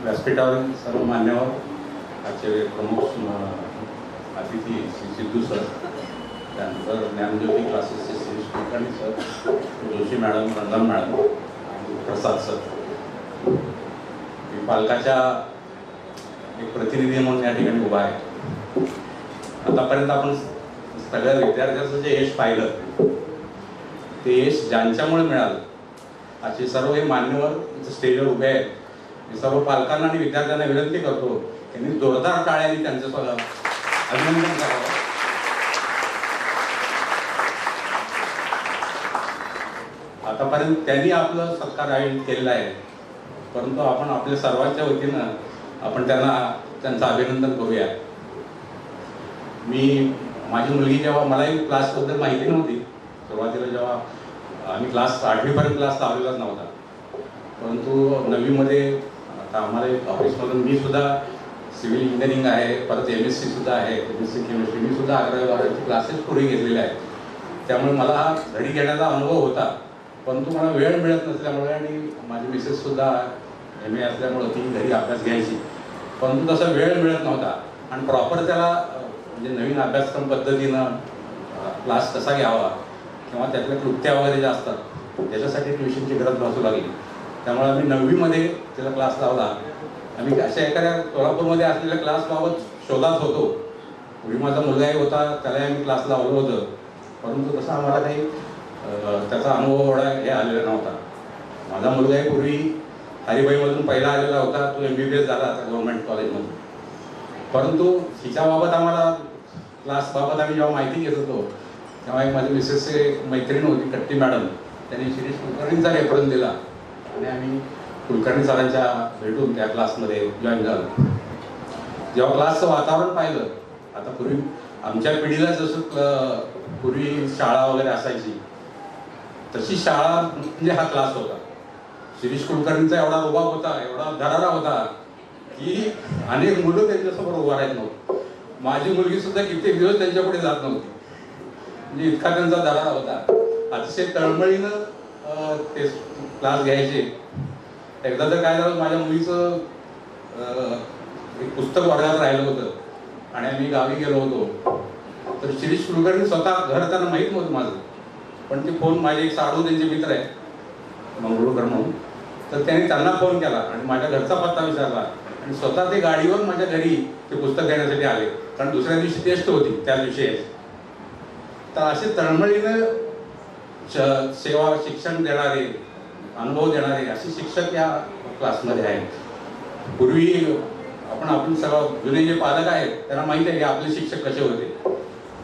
व्यासपीठावरील सर्व मान्यवर, आजचे प्रमुख अतिथी श्री सिद्धू सर, त्यानंतर ज्ञानज्योती क्लासेसचे Shri Kulkarni sir, Joshi madam, Rangam madam आणि प्रसाद सर, मी पालकाच्या एक प्रतिनिधी म्हणून या ठिकाणी उभा आहे. आतापर्यंत आपण सगळ्या विद्यार्थ्यांचं जे यश पाहिलं ते यश ज्यांच्यामुळे मिळालं, असे सर्व हे मान्यवर स्टेजवर उभे आहेत. मी सर्व पालकांना आणि विद्यार्थ्यांना विनंती करतो त्यांनी जोरदार टाळ्यांनी त्यांचं अभिनंदन करावं. आतापर्यंत त्यांनी आपलं सत्कार आयोजित केलेलं आहे, परंतु आपण आपल्या सर्वांच्या वतीनं आपण त्यांचं अभिनंदन करूया. माझी मुलगी जेव्हा, मलाही क्लासबद्दल माहिती नव्हती सुरुवातीला, जेव्हा आम्ही क्लास 8वीपर्यंत क्लास लावलेलाच नव्हता, परंतु 9वीमध्ये आता आम्हाला ऑफिसमधून मी सुद्धा सिव्हिल इंजिनिअरिंग आहे, परत MSc सुद्धा आहे, MSc केमिस्ट्री, मी सुद्धा 11वी-12वीचे क्लासेस पुढे घेतलेले आहेत. त्यामुळे मला हा धडी घेण्याचा अनुभव होता, परंतु मला वेळ मिळत नसल्यामुळे आणि माझी मिसेस सुद्धा MA असल्यामुळे ती घरी अभ्यास घ्यायची, परंतु तसा वेळ मिळत नव्हता आणि प्रॉपर त्याला म्हणजे नवीन अभ्यासक्रम पद्धतीनं क्लास कसा घ्यावा किंवा त्यातल्या कृत्या वगैरे ज्या असतात त्याच्यासाठी ट्युशनची गरज भासू लागली. त्यामुळे आम्ही 9वीमध्ये त्याला क्लास लावला. आम्ही अशा एखाद्या कोल्हापूरमध्ये असलेल्या क्लासबाबत शोधात होतो. पूर्वी माझा मुलगाही होता, त्यालाही आम्ही क्लास लावलं होतं, परंतु तसा आम्हाला काही त्याचा अनुभव एवढा हे आलेला नव्हता. माझा मुलगाही पूर्वी हरिबाईमधून पहिला आलेला होता, तो MBBS झाला आता गव्हर्नमेंट कॉलेजमधून. परंतु हिच्याबाबत आम्हाला क्लासबाबत आम्ही जेव्हा माहिती घेत होतो तेव्हा एक माझी मिसेसची एक मैत्रीण होती, कट्टी मॅडम, त्यांनी श्री कुलकर्णींचा रेफरन्स दिला आणि आम्ही कुलकर्णी सरांच्या भेटून त्या क्लासमध्ये जॉईन झालो. जेव्हा क्लासचं वातावरण पाहिलं, आता पूर्वी आमच्या पिढीला जसं पूर्वी शाळा वगैरे असायची तशी शाळा म्हणजे हा क्लास होता. शिरीष कुलकर्णींचा एवढा रुबाब होता, एवढा धरारा होता की अनेक मुलं त्यांच्यासमोर उभा राहत नव्हती. माझी मुलगी सुद्धा कित्येक दिवस त्यांच्या पुढे जात नव्हती, म्हणजे इतका त्यांचा दरारा होता. अतिशय तळमळीनं ते क्लास घ्यायचे. एकदा तर काय झालं, माझ्या मुलीचं एक पुस्तक वर्गात राहिलं होतं आणि आम्ही गावी गेलो होतो, तर शिरीष कुलकर्णी स्वतः, घर त्यांना माहीत नव्हतं माझं, पण ते फोन, माझे एक साडू त्यांचे मित्र आहे मंगळूरकर म्हणून, तर त्यांनी त्यांना फोन केला आणि माझ्या घरचा पत्ता विचारला आणि स्वतः ते गाडीवर माझ्या घरी ते पुस्तक देण्यासाठी आले, कारण दुसऱ्या दिवशी टेस्ट होती त्या दिवशी. तर असे तळमळीनं सेवा, शिक्षण देणारे, अनुभव देणारे असे शिक्षक या क्लासमध्ये आहेत. पूर्वी आपण सगळं जुने जे पालक आहेत त्यांना माहीत आहे की आपले शिक्षक कसे होते.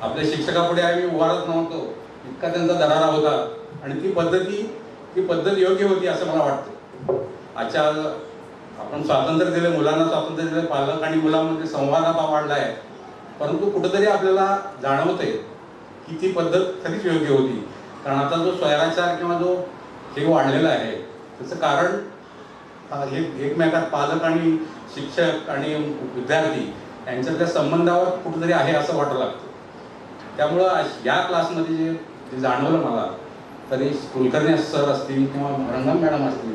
आपल्या शिक्षकापुढे आम्ही उभारत नव्हतो, इतका त्यांचा दरारा होता आणि ती पद्धत योग्य होती असं मला वाटतं. आजच्या आपण स्वातंत्र्य दिले, मुलांना स्वातंत्र्य दिले, पालक आणि मुलांमध्ये संवाद हा वाढला आहे, परंतु कुठंतरी आपल्याला जाणवतंय की ती पद्धत खरीच योग्य होती. कारण आता जो स्वैराचार किंवा जो हे वाढलेला आहे त्याचं कारण हे एकमेकात पालक आणि शिक्षक आणि विद्यार्थी यांच्यातल्या संबंधावर कुठंतरी आहे असं वाटायला लागतं. त्यामुळं या क्लासमध्ये जे जाणवलं मला, तरी कुलकर्णी सर असतील किंवा रंगम मॅडम असतील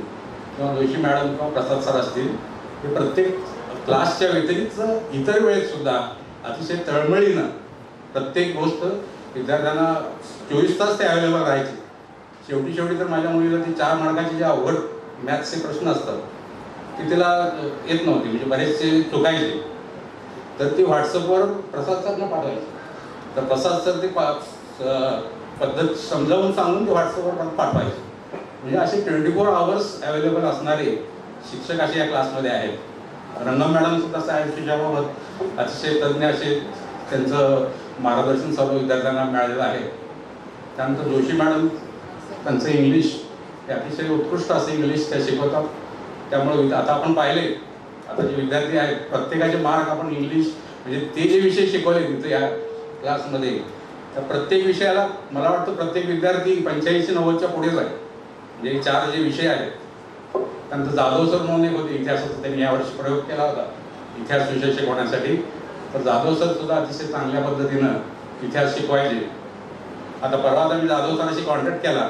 किंवा जोशी मॅडम किंवा प्रसाद सर असतील, हे प्रत्येक क्लासच्या व्यतिरिक्त इतर वेळेत सुद्धा अतिशय तळमळीनं प्रत्येक गोष्ट विद्यार्थ्यांना 24 तास ते अवेलेबल राहायचे. शेवटी तर माझ्या मुलीला ती 4 मार्काचे जे अवघड मॅथ्सचे प्रश्न असतात ते तिला येत नव्हते, म्हणजे बरेचसे चुकायचे, तर ती व्हॉट्सअपवर प्रसाद सरना पाठवायची. तर प्रसाद सर ते पद्धत समजावून सांगून ते व्हॉट्सअपवर पाठवायचे. म्हणजे असे 24 आवर्स अवेलेबल असणारे शिक्षक असे या क्लासमध्ये आहेत. रंगम मॅडम सुद्धा सायन्सच्याबाबत अतिशय तज्ज्ञ असे त्यांचं मार्गदर्शन सर्व विद्यार्थ्यांना मिळालेलं आहे. त्यानंतर जोशी मॅडम, त्यांचं इंग्लिश हे अतिशय उत्कृष्ट असं इंग्लिश त्या शिकवतात. त्यामुळे आता आपण पाहिले, आता जे विद्यार्थी आहेत प्रत्येकाचे मार्क आपण इंग्लिश म्हणजे ते जे विषय शिकवले तिथे या क्लासमध्ये, त्या प्रत्येक विषयाला मला वाटतं प्रत्येक विद्यार्थी 85-90च्या पुढेच आहे. म्हणजे 4 जे विषय आहेत, त्यानंतर जाधव सर म्हणून एक होते इतिहासाचा, त्यांनी यावर्षी प्रयोग केला होता इतिहास विषय शिकवण्यासाठी. तर जाधव सर सुद्धा अतिशय चांगल्या पद्धतीनं इतिहास शिकवायचे. आता परवा मी जाधव सरांशी कॉन्टॅक्ट केला,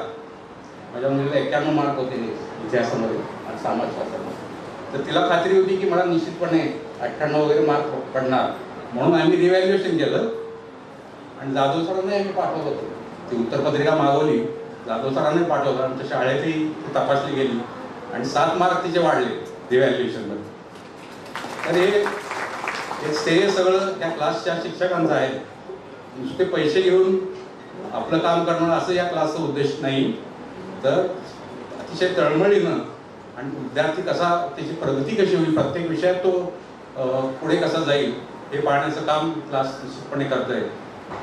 माझ्या मुलीला 91 मार्क होते इतिहासामध्ये आणि समाजशास्त्रामध्ये. तर तिला खात्री होती की मला निश्चितपणे 98 वगैरे मार्क पडणार, म्हणून आम्ही रिव्हॅल्युएशन केलं आणि जाधव सरांना आम्ही पाठवलं होतं. ती उत्तरपत्रिका मागवली, जाधव सरांनी पाठवलं, आमच्या शाळेतही ती तपासली गेली आणि 7 मार्क तिचे वाढले रिव्हॅल्युएशनमध्ये. तर हे श्रेय सगळं त्या क्लासच्या शिक्षकांचं आहे. नुसते पैसे घेऊन आपलं काम करणं असं या क्लासचा उद्देश नाही, तर अतिशय तळमळीनं आणि विद्यार्थी कसा, त्याची प्रगती कशी होईल, प्रत्येक विषयात तो पुढे कसा जाईल हे पाहण्याचं काम क्लास निश्चितपणे करत आहे.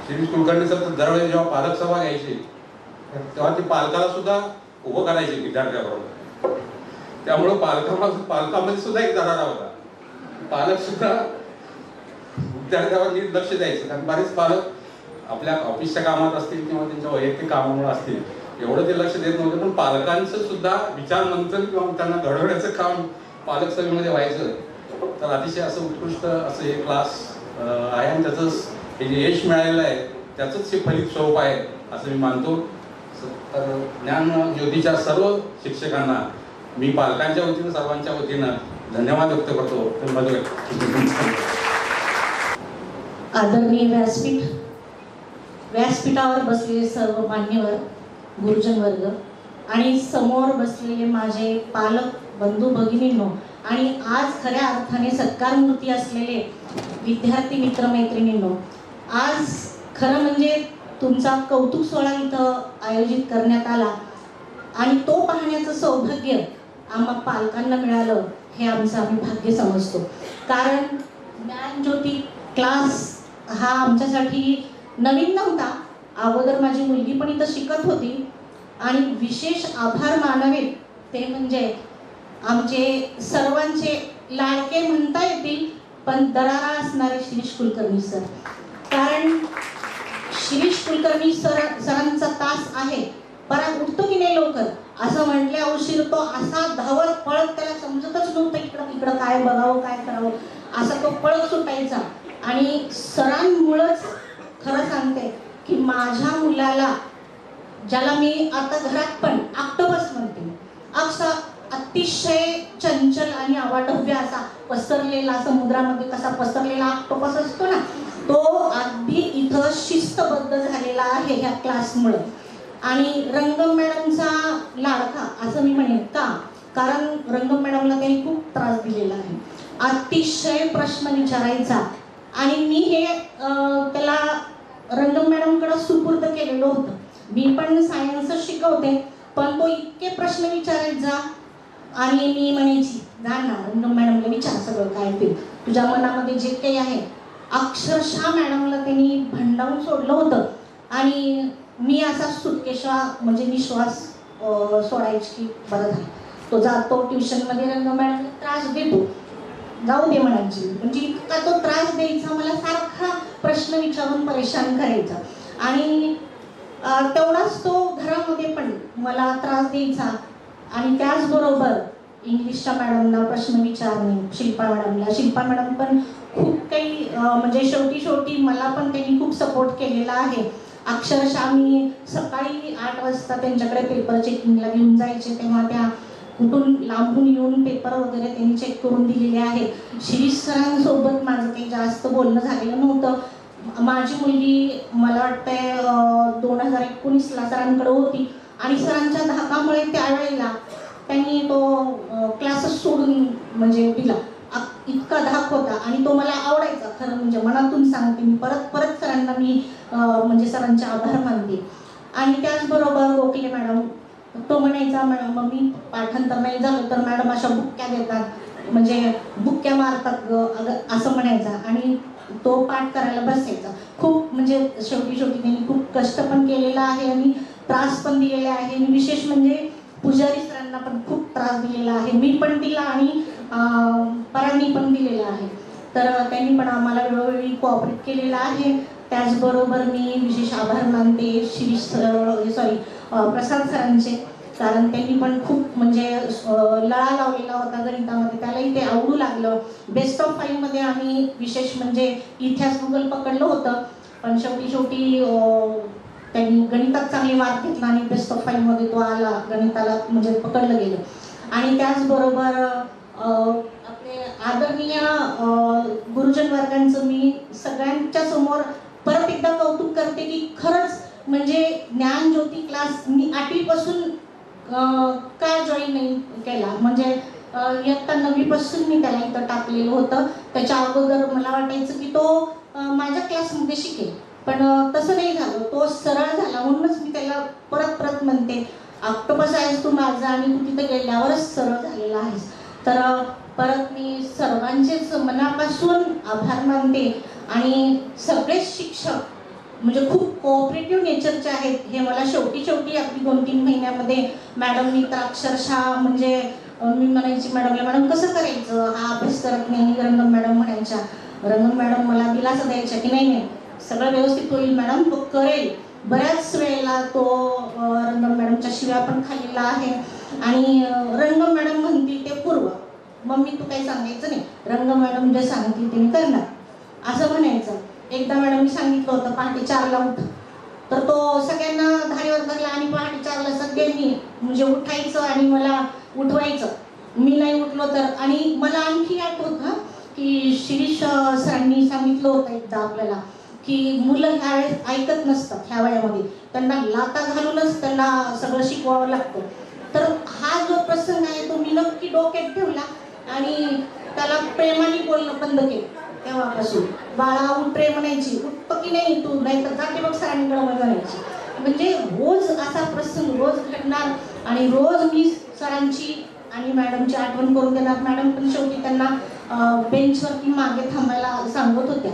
शिरीष कुलकर्णी सर तर दरवेळी जेव्हा पालक सभा घ्यायची तेव्हा ते पालकाला सुद्धा उभं करायचे विद्यार्थ्याबरोबर. त्यामुळं पालकामध्ये सुद्धा एक दरारा होता. पालक सुद्धा विद्यार्थ्यावर नीट लक्ष द्यायचं, कारण बरेच पालक आपल्या ऑफिसच्या कामात असतील किंवा त्यांच्या वैयक्तिक कामामुळे असतील, एवढं ते लक्ष देत नव्हतं. पण पालकांचं सुद्धा विचार मंथन किंवा त्यांना घडवण्याचं काम पालक सभेमध्ये व्हायचं. तर अतिशय असं उत्कृष्ट असं हे क्लास आहे आणि त्याचंच हे जे यश मिळालेलं आहे त्याचंच हे फलित स्वरूप आहे असं मी मानतो. तर ज्ञान ज्योतीच्या सर्व शिक्षकांना मी पालकांच्या वतीनं सर्वांच्या वतीनं धन्यवाद व्यक्त करतो. आदरणीय व्यासपीठावर बसलेले सर्व मान्यवर गुरुजन वर्ग आणि समोर बसलेले माझे पालक बंधू भगिनींनो आणि आज खऱ्या अर्थाने सत्कारमूर्ती असलेले विद्यार्थी मित्रमैत्रिणींनो, आज खरं म्हणजे तुमचा कौतुक सोहळा इथं आयोजित करण्यात आला आणि तो पाहण्याचं सौभाग्य आम्हा पालकांना मिळालं हे आमचं आम्ही भाग्य समजतो. कारण ज्ञानज्योती क्लास हा आमच्यासाठी नवीन नव्हता. अगोदर माझी मुलगी पण इथं शिकत होती आणि विशेष आभार मानावेत ते म्हणजे आमचे सर्वांचे लाडके म्हणता येतील पण दरारा असणारे शिरीष कुलकर्णी सर. कारण शिरीष कुलकर्णी सरांचा तास आहे, परत उठतो की नाही लवकर असं म्हटल्या उशीर तो असा धावत पळत, त्याला समजतच नव्हतं इकडं तिकडं काय बघावं काय करावं, असा तो पळत सुटायचा. आणि सरांमुळंच खरं सांगते की माझ्या मुलाला, ज्याला मी आता घरात पण ऑक्टोपस म्हणते, अतिशय चंचल आणि अवाढव्य असा पसरलेला, समुद्रामध्ये कसा पसरलेला ऑक्टोपस असतो ना, तो अगदी इथं शिस्तबद्ध झालेला आहे ह्या क्लासमुळे. आणि रंगम मॅडमचा लाडका असं मी म्हणेन का, कारण रंगम मॅडमला त्यांनी खूप त्रास दिलेला आहे. अतिशय प्रश्न विचारायचा आणि मी हे त्याला रंगम मॅडमकडे सुपूर्द केलेलं होतं. मी पण सायन्सच शिकवते पण तो इतके प्रश्न विचारायचा आणि मी म्हणायची जा ना रंगम मॅडमला विचार सगळं काय ते तुझ्या मनामध्ये जे काही आहे. अक्षरशः मॅडमला त्यांनी भंडावून सोडलं होतं आणि मी असा सुटकेशा म्हणजे निश्वास सोडायची की बरं झालं तो जातो ट्युशनमध्ये, रंगम मॅडमला त्रास देतो, जाऊ दे म्हणायची. म्हणजे इतका तो त्रास द्यायचा, मला सारखा प्रश्न विचारून परेशान करायचा. आणि तेवढाच तो घरामध्ये पण मला त्रास द्यायचा. आणि त्याचबरोबर इंग्लिशच्या मॅडमना प्रश्न विचारणे, शिल्पा मॅडम पण खूप काही म्हणजे शेवटी मला पण त्यांनी खूप सपोर्ट केलेला आहे. अक्षरशः मी सकाळी 8 वाजता त्यांच्याकडे पेपर चेकिंगला घेऊन जायचे, तेव्हा त्या कुठून लांबून येऊन पेपर वगैरे त्यांनी चेक करून दिलेले आहेत. शिरीष सरांसोबत माझं काही जास्त बोलणं झालेलं नव्हतं. माझी मुलगी मला वाटतंय 2019ला सरांकडे होती आणि सरांच्या धाकामुळे त्यावेळेला त्यांनी तो क्लासच सोडून म्हणजे दिला. इतका धाक होता आणि तो मला आवडायचा. खरं म्हणजे मनातून सांगते मी, परत सरांना मी म्हणजे सरांचे आभार मानते. आणि त्याचबरोबर गोखले मॅडम, तो म्हणायचा मम्मी पाठांतर नाही झालं तर मॅडम अशा बुक्क्या देतात, म्हणजे बुक्क्या मारतात असं म्हणायचा आणि तो पाठ करायला बसायचा. खूप म्हणजे शेवटी त्यांनी खूप कष्ट पण केलेला आहे आणि त्रास पण दिलेला आहे. आणि विशेष म्हणजे पुजारी सरांना पण खूप त्रास दिलेला आहे. मी पण दिला आणि परांनी पण दिलेला आहे. तर त्यांनी पण आम्हाला वेळोवेळी कोऑपरेट केलेला आहे. त्याचबरोबर मी विशेष आभार मानते प्रसाद सरांचे, कारण त्यांनी पण खूप म्हणजे लळा लावलेला होता गणितामध्ये, त्यालाही ते आवडू लागलं. बेस्ट ऑफ 5 मध्ये आम्ही विशेष म्हणजे इतिहास भूगोल पकडलं होतं, पण शेवटी त्यांनी गणितात चांगले मार्क घेतला आणि बेस्ट ऑफ 5 मध्ये तो आला, गणिताला म्हणजे पकडलं गेलं. आणि त्याचबरोबर आपले आदरणीय गुरुजन वर्गांचं मी सगळ्यांच्या समोर परत एकदा कौतुक करते की खरंच म्हणजे ज्ञानज्योती क्लास मी 8वीपासून का जॉईन नाही केला, म्हणजे इयत्ता 9वीपासून मी त्याला इथं टाकलेलं होतं. त्याच्या अगोदर मला वाटायचं की तो माझ्या क्लासमध्ये शिकेल, पण तसं नाही झालं, तो सरळ झाला. म्हणूनच मी त्याला परत परत म्हणते ऑक्टोपस आहेस तू माझा आणि तू तिथे गेल्यावरच सरळ झालेला आहेस. तर परत मी सर्वांचेच मनापासून आभार मानते. आणि सगळेच शिक्षक म्हणजे खूप कोऑपरेटिव्ह नेचरचे आहेत. हे मला शेवटी अगदी 2-3 महिन्यामध्ये मॅडमनी तर अक्षरशः म्हणजे मी म्हणायची मॅडमला, मॅडम कसं करायचं, हा अभ्यास करत नाही. रंगम मॅडम म्हणायच्या, रंगम मॅडम मला दिलासा द्यायच्या की नाही सगळं व्यवस्थित होईल मॅडम, तो करेल. बऱ्याच वेळेला तो रंगम मॅडमच्या शिव्या पण खाल्लेला आहे. आणि रंगम मॅडम म्हणतील ते पूर्व, मम्मी तू काही सांगायचं नाही, रंगम मॅडम जे सांगतील ते मी करणार असं म्हणायचं. एकदा मॅडमनी सांगितलं होतं पहाटे 4ला उठ, तर तो सगळ्यांना धारेवर धरला आणि पहाटे 4ला सगळ्यांनी म्हणजे उठायचं आणि मला उठवायचं. मी नाही उठलो तर. आणि मला आणखी आठवतं की शिरीष सरांनी सांगितलं होतं एकदा आपल्याला की मुलं ह्या वेळेस ऐकत नसतात, ह्या वयामध्ये त्यांना लाता घालूनच त्यांना सगळं शिकवावं लागतं. तर हा जो प्रसंग आहे तो मी नक्की डोक्यात ठेवला आणि त्याला प्रेमाने बोलणं बंद केलं. तेव्हापासून बाळा उठ रे म्हणायची, उठतो की नाही तू, नाही तर जाते बघ सरांकडे म्हणायची. म्हणजे रोज असा प्रसंग रोज घडणार आणि रोज मी सरांची आणि मॅडमची आठवण करून देणार. मॅडम पण शेवटी त्यांना बेंचवरती मागे थांबायला सांगत होत्या,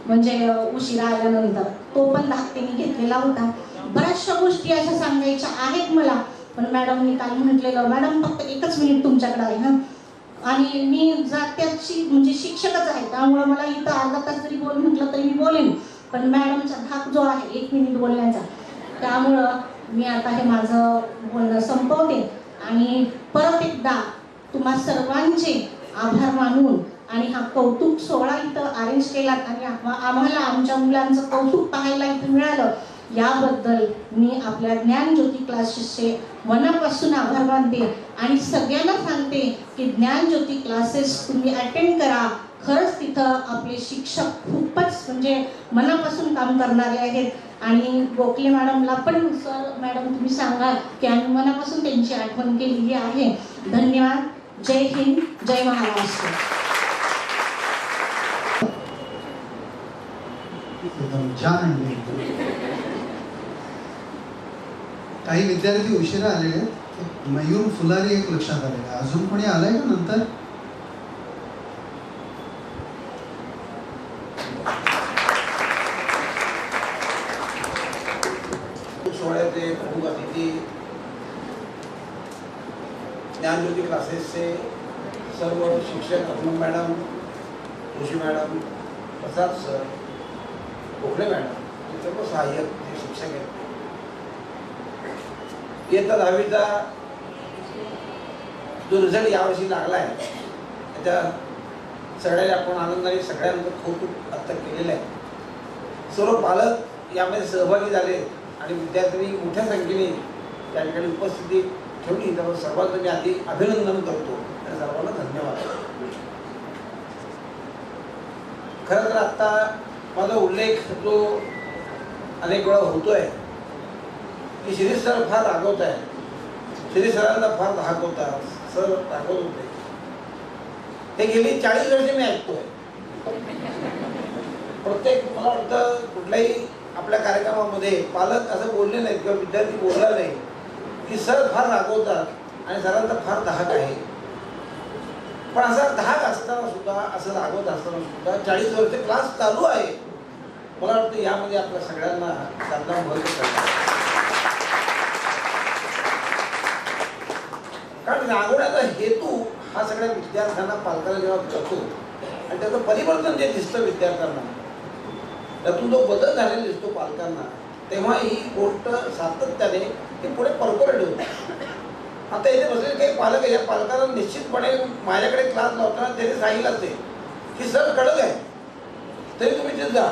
म्हणजे उशिरा आल्यानंतर. तो पण धाकटेने घेतलेला होता. बऱ्याचशा गोष्टी अशा सांगायच्या आहेत मला, पण मॅडमनी काल म्हटलेलं, मॅडम फक्त 1च मिनिट तुमच्याकडे आहे हां. आणि मी जात्याची म्हणजे शिक्षकच आहे, त्यामुळं मला इथं अर्धा तास जरी बोल म्हटलं तरी मी बोलेन, पण मॅडमचा धाक जो आहे 1 मिनिट बोलण्याचा, त्यामुळं मी आता हे माझं बोलणं संपवते. आणि परत एकदा तुम्हा सर्वांचे आभार मानून आणि हा कौतुक सोहळा इथं अरेंज केला आणि आम्हाला आमच्या मुलांचं कौतुक पाहायला इथं मिळालं, याबद्दल मी आपल्या ज्ञानज्योती क्लासेसचे मनापासून आभार मानते. आणि सगळ्यांना सांगते की ज्ञानज्योती क्लासेस तुम्ही अटेंड करा. खरंच तिथं आपले शिक्षक खूपच म्हणजे मनापासून काम करणारे आहेत. आणि गोखले मॅडमला पण सर मॅडम तुम्ही सांगा की आम्ही मनापासून त्यांची आठवण केलेली आहे. धन्यवाद. जय हिंद, जय महाराष्ट्र. एकदम छान. काही विद्यार्थी उशिरा आलेले आहेत. मयूर फुलारी एक लक्षात आलेलं आहे. अजून कोणी आलंय का नंतर? सोहळ्याचे प्रमुख अतिथी, ज्ञानज्योती क्लासेसचे सर्व शिक्षक, रत्नम मॅडम, जोशी मॅडम, प्रसाद सर, गोखले मॅडम, हे सर्व सहाय्यक जे शिक्षक आहेत. इयत्ता 10वीचा जो रिझल्ट यावर्षी लागला आहे त्याच्या सगळ्या आपण आनंदाने सगळ्यांचं कौतुक व्यक्त केलेलं आहे. सर्व पालक यामध्ये सहभागी झाले आणि विद्यार्थ्यांनी मोठ्या संख्येने त्या ठिकाणी उपस्थिती ठेवली. त्यामुळे सर्वांचं मी आधी अभिनंदन करतो आणि सर्वांना धन्यवाद. खरं तर आत्ता माझा उल्लेख जो अनेक वेळा होतोय की शिरीष सर फार रागवत आहे, शिरीष सरांना फार धाक होता, सर रागवत होते. हे गेली 40 वर्षे मी ऐकतोय. प्रत्येक मला वाटतं कुठल्याही आपल्या कार्यक्रमामध्ये पालक असं बोलले नाहीत किंवा विद्यार्थी बोलला नाही की सर फार रागवतात आणि सरांचा फार धाक आहे. पण असा धाक असताना सुद्धा, असं रागवत असताना सुद्धा 40 वर्ष क्लास चालू आहे. मला वाटतं यामध्ये आपल्या सगळ्यांना त्यांना महत्त्व आहे. कारण रागवण्याचा हेतू हा सगळ्या विद्यार्थ्यांना, पालकांना जेव्हा करतो आणि त्याचं परिवर्तन जे दिसतं विद्यार्थ्यांना, त्यातून जो बदल झालेला दिसतो पालकांना, तेव्हा ही गोष्ट सातत्याने हे पुढे परकोरेट होते. आता इथे बसलेले काही पालक आहे, या पालकांना निश्चितपणे माझ्याकडे क्लास लावताना त्यांनी सांगितलं असेल की सर कडक आहे तरी तुम्ही तिथे जा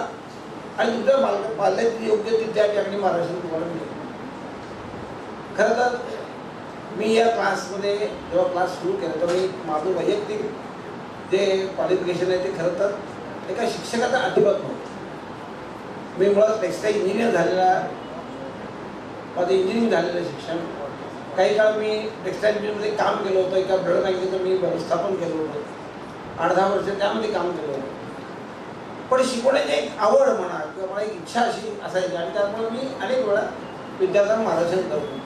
आणि तुमच्या पाल्याची योग्य ती त्या ठिकाणी मार्गदर्शन तुम्हाला मिळेल. खरं तर मी या क्लासमध्ये जेव्हा क्लास सुरू केला तर मी माझं वैयक्तिक जे क्वालिफिकेशन आहे ते खरं तर एका शिक्षकाचा अजिबात नव्हतं. मी मुळात टेक्स्टाईल इंजिनियर झालेला, माझं इंजिनिअरिंग झालेलं शिक्षण. काही काळ मी टेक्स्टाईल इंजिनिअरमध्ये काम केलं होतं. एका ब्लड बँकेचं मी व्यवस्थापन केलं होतं. 8-10 वर्ष त्यामध्ये काम केलं होतं. पण शिकवण्याची एक आवड म्हणा किंवा मला एक इच्छा अशी असायची आणि त्यामुळे मी अनेक वेळा विद्यार्थ्यांना मार्गदर्शन करत होतो.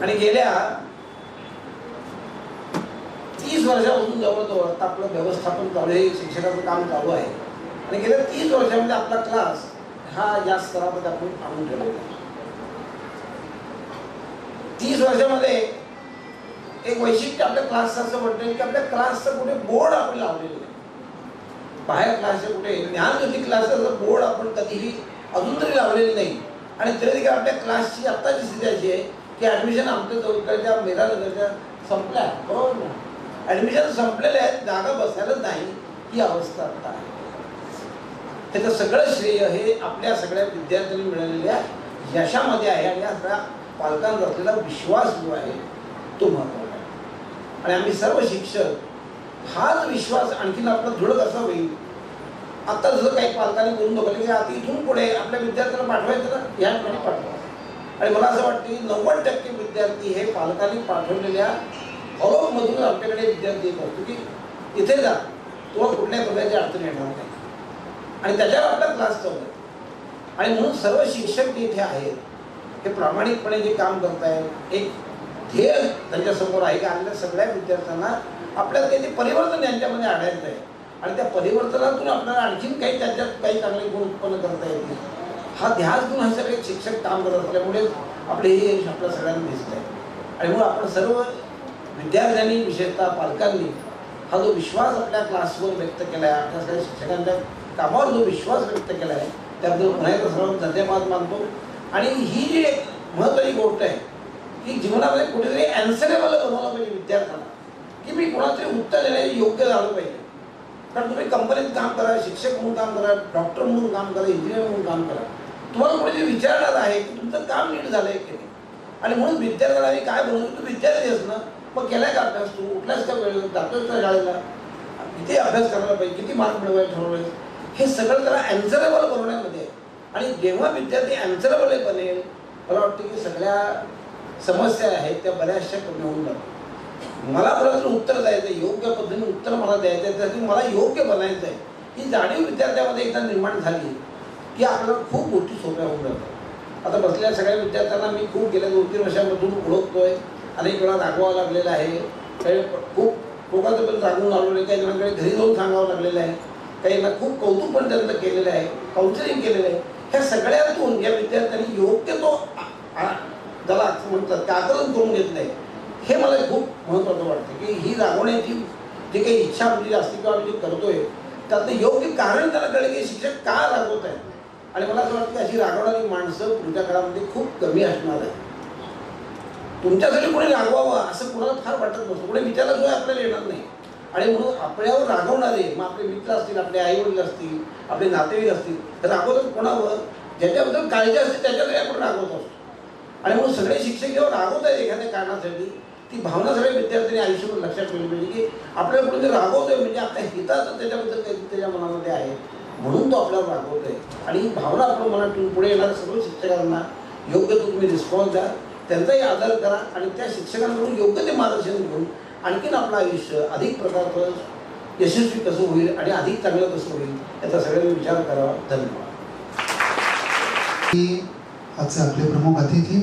आणि गेल्या 30 वर्षापासून जवळजवळ आता आपलं व्यवस्थापन चालू आहे, शिक्षकाचं काम चालू आहे. आणि गेल्या 30 वर्षामध्ये आपला क्लास हा या स्तरामध्ये आपण आणून ठेवलेला आहे. 30 वर्षामध्ये एक वैशिष्ट्य आपल्या क्लासचं असं म्हणतं की आपल्या क्लासचं कुठे बोर्ड आपण लावलेलं नाही. बाहेर क्लासचे कुठे ज्ञानज्योती क्लासचं बोर्ड आपण कधीही अजून तरी लावलेलं नाही. आणि तरी देखील आपल्या क्लासची आत्ताची स्थिती अशी आहे की ॲडमिशन आमच्या जवळच्या मेधानगरच्या संपल्या, बरोबर ना? ॲडमिशन संपलेले आहेत, जागा बसायलाच नाही, ही अवस्था आता आहे. त्याचं सगळं श्रेय हे आपल्या सगळ्या विद्यार्थ्यांनी मिळालेल्या यशामध्ये आहे आणि या सगळ्या पालकांचा असलेला विश्वास जो आहे तो महत्त्वाचा आहे. आणि आम्ही सर्व शिक्षक हाच विश्वास आणखीन आपला दृढ कसा होईल. आता जसं काही पालकांनी बोलून दाखवलं की आता इथून पुढे आपल्या विद्यार्थ्यांना पाठवायचं ना, या ठिकाणी पाठवा. आणि मला असं वाटतं की 90% विद्यार्थी हे पालकांनी पाठवलेल्या फॉलोअपमधून आपल्याकडे विद्यार्थी येत असतो की इथे जा, तुम्हाला कुठल्याही प्रकारची अडचण येणार नाही. आणि त्याच्यावर आपला क्लास चालू आहे. आणि म्हणून सर्व शिक्षक जे इथे आहेत हे प्रामाणिकपणे जे काम करत आहेत, एक ध्येय त्यांच्यासमोर आहे की आपल्या सगळ्या विद्यार्थ्यांना आपल्याला काही ते परिवर्तन यांच्यामध्ये आणायचं आहे. आणि त्या परिवर्तनातून आपल्याला आणखीन काही त्याच्यात काही चांगले गुण उत्पन्न करता येतील, हा ध्यास घेऊन हे सगळे शिक्षक काम करत असल्यामुळे आपले हे यश आपल्या सगळ्यांना दिसत आहे. आणि म्हणून आपण सर्व विद्यार्थ्यांनी, विशेषतः पालकांनी हा जो विश्वास आपल्या क्लासवर व्यक्त केला आहे, आपल्या सगळ्या शिक्षकांच्या कामावर जो विश्वास व्यक्त केला आहे, त्याबद्दल पुन्हा एकदा सर्वांना धन्यवाद मानतो. आणि ही जी एक महत्त्वाची गोष्ट आहे की जीवनामध्ये कुठेतरी ॲन्सरेबल बनवलं पाहिजे विद्यार्थ्यांना, की मी कोणातरी उत्तर देण्याचे योग्य झालं पाहिजे. कारण तुम्ही कंपनीत काम करा, शिक्षक म्हणून काम करा, डॉक्टर म्हणून काम करा, इंजिनियर म्हणून काम करा, तुम्हाला कोणीतरी विचारणार आहे की तुमचं काम नीट झालं आहे की नाही. आणि म्हणून विद्यार्थ्याला आम्ही काय बनवतो, तू विद्यार्थी आहेस ना, मग केलाय का अभ्यास, तू उठलास का वेळ, जातोस का शाळेला, किती अभ्यास करायला पाहिजे, किती मार्क मिळवायला ठरवलं, हे सगळं त्याला ॲन्सरेबल बनवण्यामध्ये. आणि जेव्हा विद्यार्थी ॲन्सरेबल बनेल, मला वाटतं की सगळ्या समस्या आहेत त्या बऱ्याचशा कमी होऊन जातात. मला बरोबर उत्तर द्यायचं आहे, योग्य पद्धतीने उत्तर मला द्यायचं आहे, त्यासाठी मला योग्य बनायचं आहे, ही जाणीव विद्यार्थ्यामध्ये एकदा निर्माण झाली की आपल्याला खूप गोष्टी सोप्या होऊन जातात. आता बसलेल्या सगळ्या विद्यार्थ्यांना मी खूप गेल्या 2-3 वर्षांमधून ओळखतोय, अनेक वेळा रागवावं लागलेलं आहे, काही खूप लोकांचं पण रागवून आलेलं आहे, काही जणांकडे घरी जाऊन सांगावं लागलेलं आहे, काहींना खूप कौतुक पण त्यांचं केलेलं आहे, काउन्सिलिंग केलेलं आहे. ह्या सगळ्यातून या विद्यार्थ्यांनी योग्य तो ज्याला म्हणतात ते आकलन करून घेतलं आहे, हे मला खूप महत्त्वाचं वाटतं की ही रागवण्याची जी काही इच्छा म्हणजे असते किंवा आम्ही जे करतोय त्यातलं योग्य कारण त्याला कळलं की शिक्षक का रागवत आहे. आणि मला असं वाटतं की अशी रागवणारी माणसं पुढच्या काळामध्ये खूप कमी असणार आहे. तुमच्यासाठी कोणी रागवावं असं कुणाला फार वाटत नसतं, कोणी विचाराशिवाय आपल्याला येणार नाही. आणि म्हणून आपल्यावर रागवणारे, मग आपले मित्र असतील, आपले आईवडील असतील, आपले नातेवाईक असतील, तर रागवतात कोणावर, ज्याच्याबद्दल काळजी असते त्याच्याकडे आपण रागवत असतो. आणि म्हणून सगळे शिक्षक जेव्हा रागवत आहेत एखाद्या कारणासाठी, ती भावना सगळ्या विद्यार्थ्यांनी आयुष्यभर लक्षात ठेवली पाहिजे की आपल्याला कुठे रागवतोय म्हणजे आपल्या हिताचं त्याच्याबद्दल काही त्याच्या मनामध्ये आहे, म्हणून तो आपल्याला रागवतोय. आणि ही भावना आपण मनात ठेवून पुढे येणाऱ्या सर्व शिक्षकांना योग्य तो तुम्ही रिस्पॉन्स द्या, त्यांचाही आदर करा आणि त्या शिक्षकांकडून योग्य ते मार्गदर्शन घेऊन आणखीन आपलं आयुष्य अधिक प्रकारचं यशस्वी कसं होईल आणि अधिक चांगलं कसं होईल याचा सगळ्यांनी विचार करावा. धन्यवाद. आजचे आपले प्रमुख अतिथी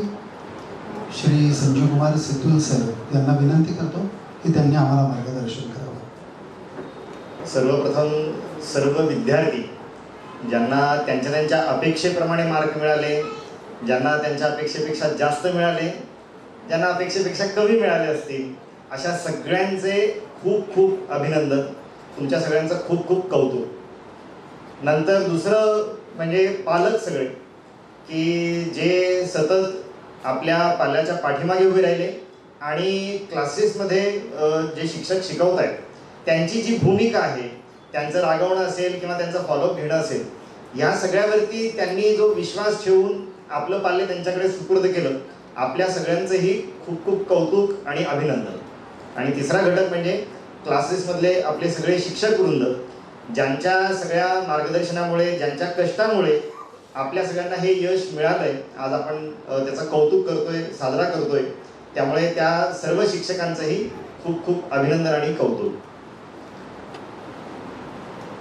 श्री संजीव कुमार सेतुल सर यांना विनंती करतो की त्यांनी आम्हाला मार्गदर्शन करावं. सर्वप्रथम सर्व विद्यार्थी ज्यांना त्यांच्या अपेक्षेप्रमाणे मार्क मिळाले, ज्यांना त्यांच्या अपेक्षेपेक्षा जास्त मिळाले, ज्यांना अपेक्षेपेक्षा कमी मिळाले असतील, अशा सगळ्यांचे खूप खूप अभिनंदन. तुमच्या सगळ्यांचं खूप खूप कौतुक. नंतर दुसरं म्हणजे पालक सगळे की जे सतत आपल्या पाल्याच्या पाठीमागे उभे राहिले आणि क्लासेसमध्ये जे शिक्षक शिकवत आहेत त्यांची जी भूमिका आहे, त्यांचं रागवणं असेल किंवा त्यांचं फॉलोअप घेणं असेल, या सगळ्यावरती त्यांनी जो विश्वास ठेवून आपलं पाल्य त्यांच्याकडे सुपूर्द केलं, आपल्या सगळ्यांचंही खूप खूप कौतुक आणि अभिनंदन. आणि तिसरा घटक म्हणजे क्लासेसमधले आपले सगळे शिक्षक वृंद, ज्यांच्या सगळ्या मार्गदर्शनामुळे, ज्यांच्या कष्टामुळे आपल्या सगळ्यांना हे यश मिळालंय. आज आपण त्याचं कौतुक करतोय, साजरा करतोय. त्यामुळे त्या सर्व शिक्षकांचंही खूप खूप अभिनंदन आणि कौतुक.